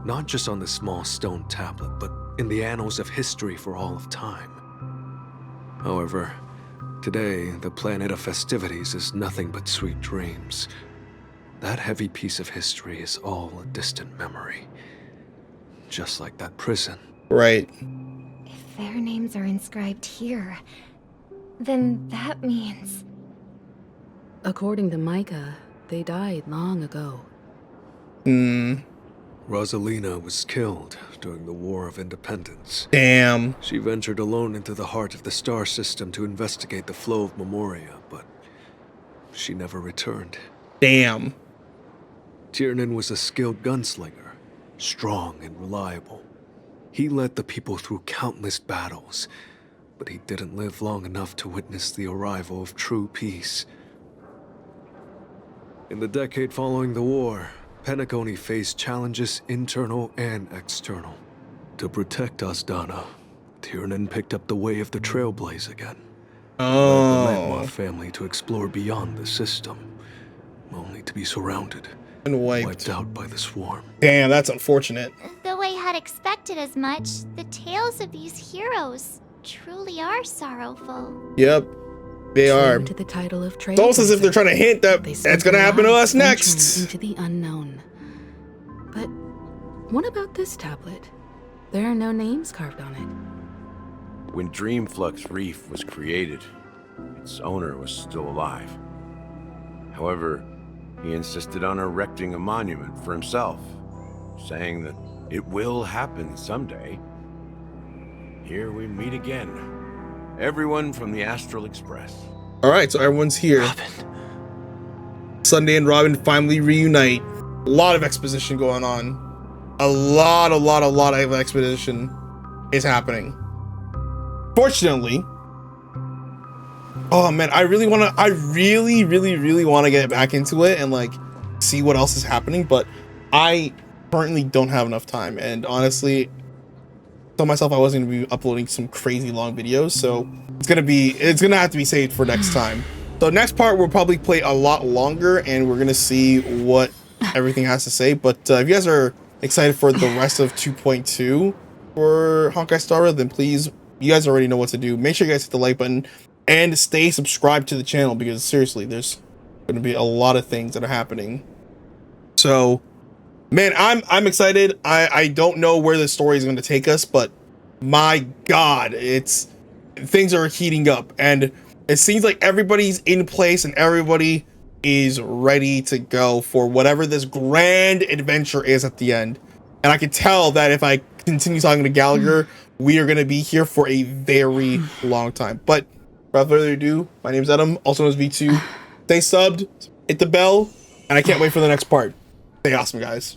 not just on this small stone tablet, but in the annals of history for all of time. However, today, the planet of festivities is nothing but sweet dreams. That heavy piece of history is all a distant memory. Just like that prison. Right. If their names are inscribed here, then that means... According to Micah, they died long ago. Rosalina was killed during the War of Independence. Damn. She ventured alone into the heart of the star system to investigate the flow of Memoria, but she never returned. Damn. Tiernan was a skilled gunslinger, strong and reliable. He led the people through countless battles, but he didn't live long enough to witness the arrival of true peace. In the decade following the war, Penacony faced challenges internal and external. To protect Asdana, Tiernan picked up the way of the Trailblaze again. Oh. Led the Landmoth family to explore beyond the system, only to be surrounded and wiped out by the swarm. Damn, that's unfortunate. Though I had expected as much, the tales of these heroes truly are sorrowful. Yep. They are. To the title of It's almost as if they're trying to hint that it's gonna happen to us next. Into the unknown. But what about this tablet? There are no names carved on it. When Dreamflux Reef was created, its owner was still alive. However, he insisted on erecting a monument for himself, saying that it will happen someday. Here we meet again, Everyone from the Astral Express. All right, so everyone's here. Sunday and Robin finally reunite. A lot of exposition going on. A lot of exposition is happening. Fortunately, oh man, I really want to get back into it and like see what else is happening, but I currently don't have enough time. And honestly, I told myself I wasn't going to be uploading some crazy long videos, so it's gonna have to be saved for next time. So next part we'll probably play a lot longer, and we're gonna see what everything has to say. But if you guys are excited for the rest of 2.2 for Honkai Star Rail, then please, you guys already know what to do. Make sure you guys hit the like button and stay subscribed to the channel, because seriously, there's going to be a lot of things that are happening. So, man, I'm excited. I don't know where the story is going to take us, but my God, things are heating up, and it seems like everybody's in place and everybody is ready to go for whatever this grand adventure is at the end. And I can tell that if I continue talking to Gallagher, we are going to be here for a very long time. But without further ado, my name's Adam, also known as V2. Stay subbed, hit the bell, and I can't wait for the next part. Stay awesome, guys.